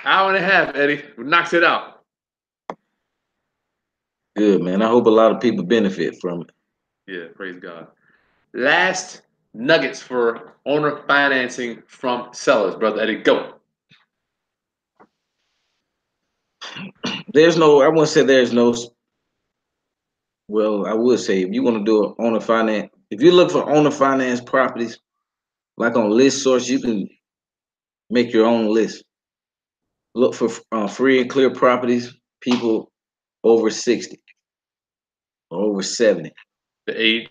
Hour and a half, Eddie. We knocked it out. good, man. I hope a lot of people benefit from it. Yeah, praise God. Last nuggets for owner financing from sellers, brother Eddie. Go. I wouldn't say there's no, well, I would say if you want to do an owner finance, if you look for owner finance properties, like on list source, you can make your own list. Look for free and clear properties, people over 60 or over 70. The age.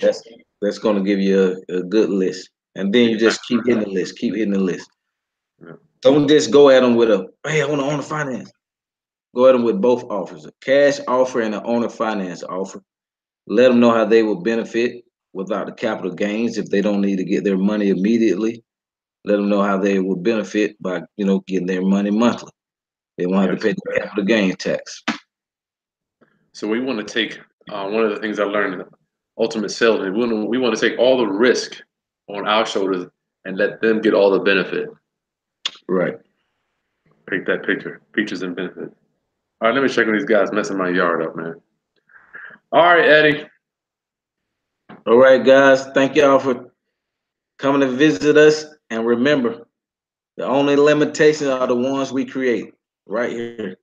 That's going to give you a good list. And then you Yeah. just keep hitting the list, keep hitting the list. Yeah. Don't just go at them with hey, I want to own a finance. Go at them with both offers, a cash offer and an owner finance offer. Let them know how they will benefit without the capital gains if they don't need to get their money immediately. Let them know how they will benefit by, getting their money monthly. They won't have to Yes. pay the capital gain tax. So we want to take one of the things I learned in Ultimate Sales. We want to take all the risk on our shoulders and let them get all the benefit. Right. Take that picture, features and benefits. All right, let me check on these guys messing my yard up, man. All right, Eddie. All right, guys. Thank y'all for coming to visit us. And remember, the only limitations are the ones we create right here.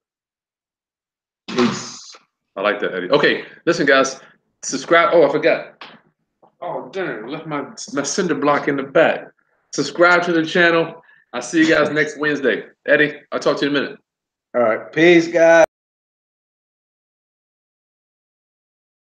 Peace. I like that, Eddie. Okay, listen, guys. Subscribe. Oh, I forgot. Oh, darn. Left my cinder block in the back. Subscribe to the channel. I'll see you guys next Wednesday. Eddie, I'll talk to you in a minute. All right. Peace, guys.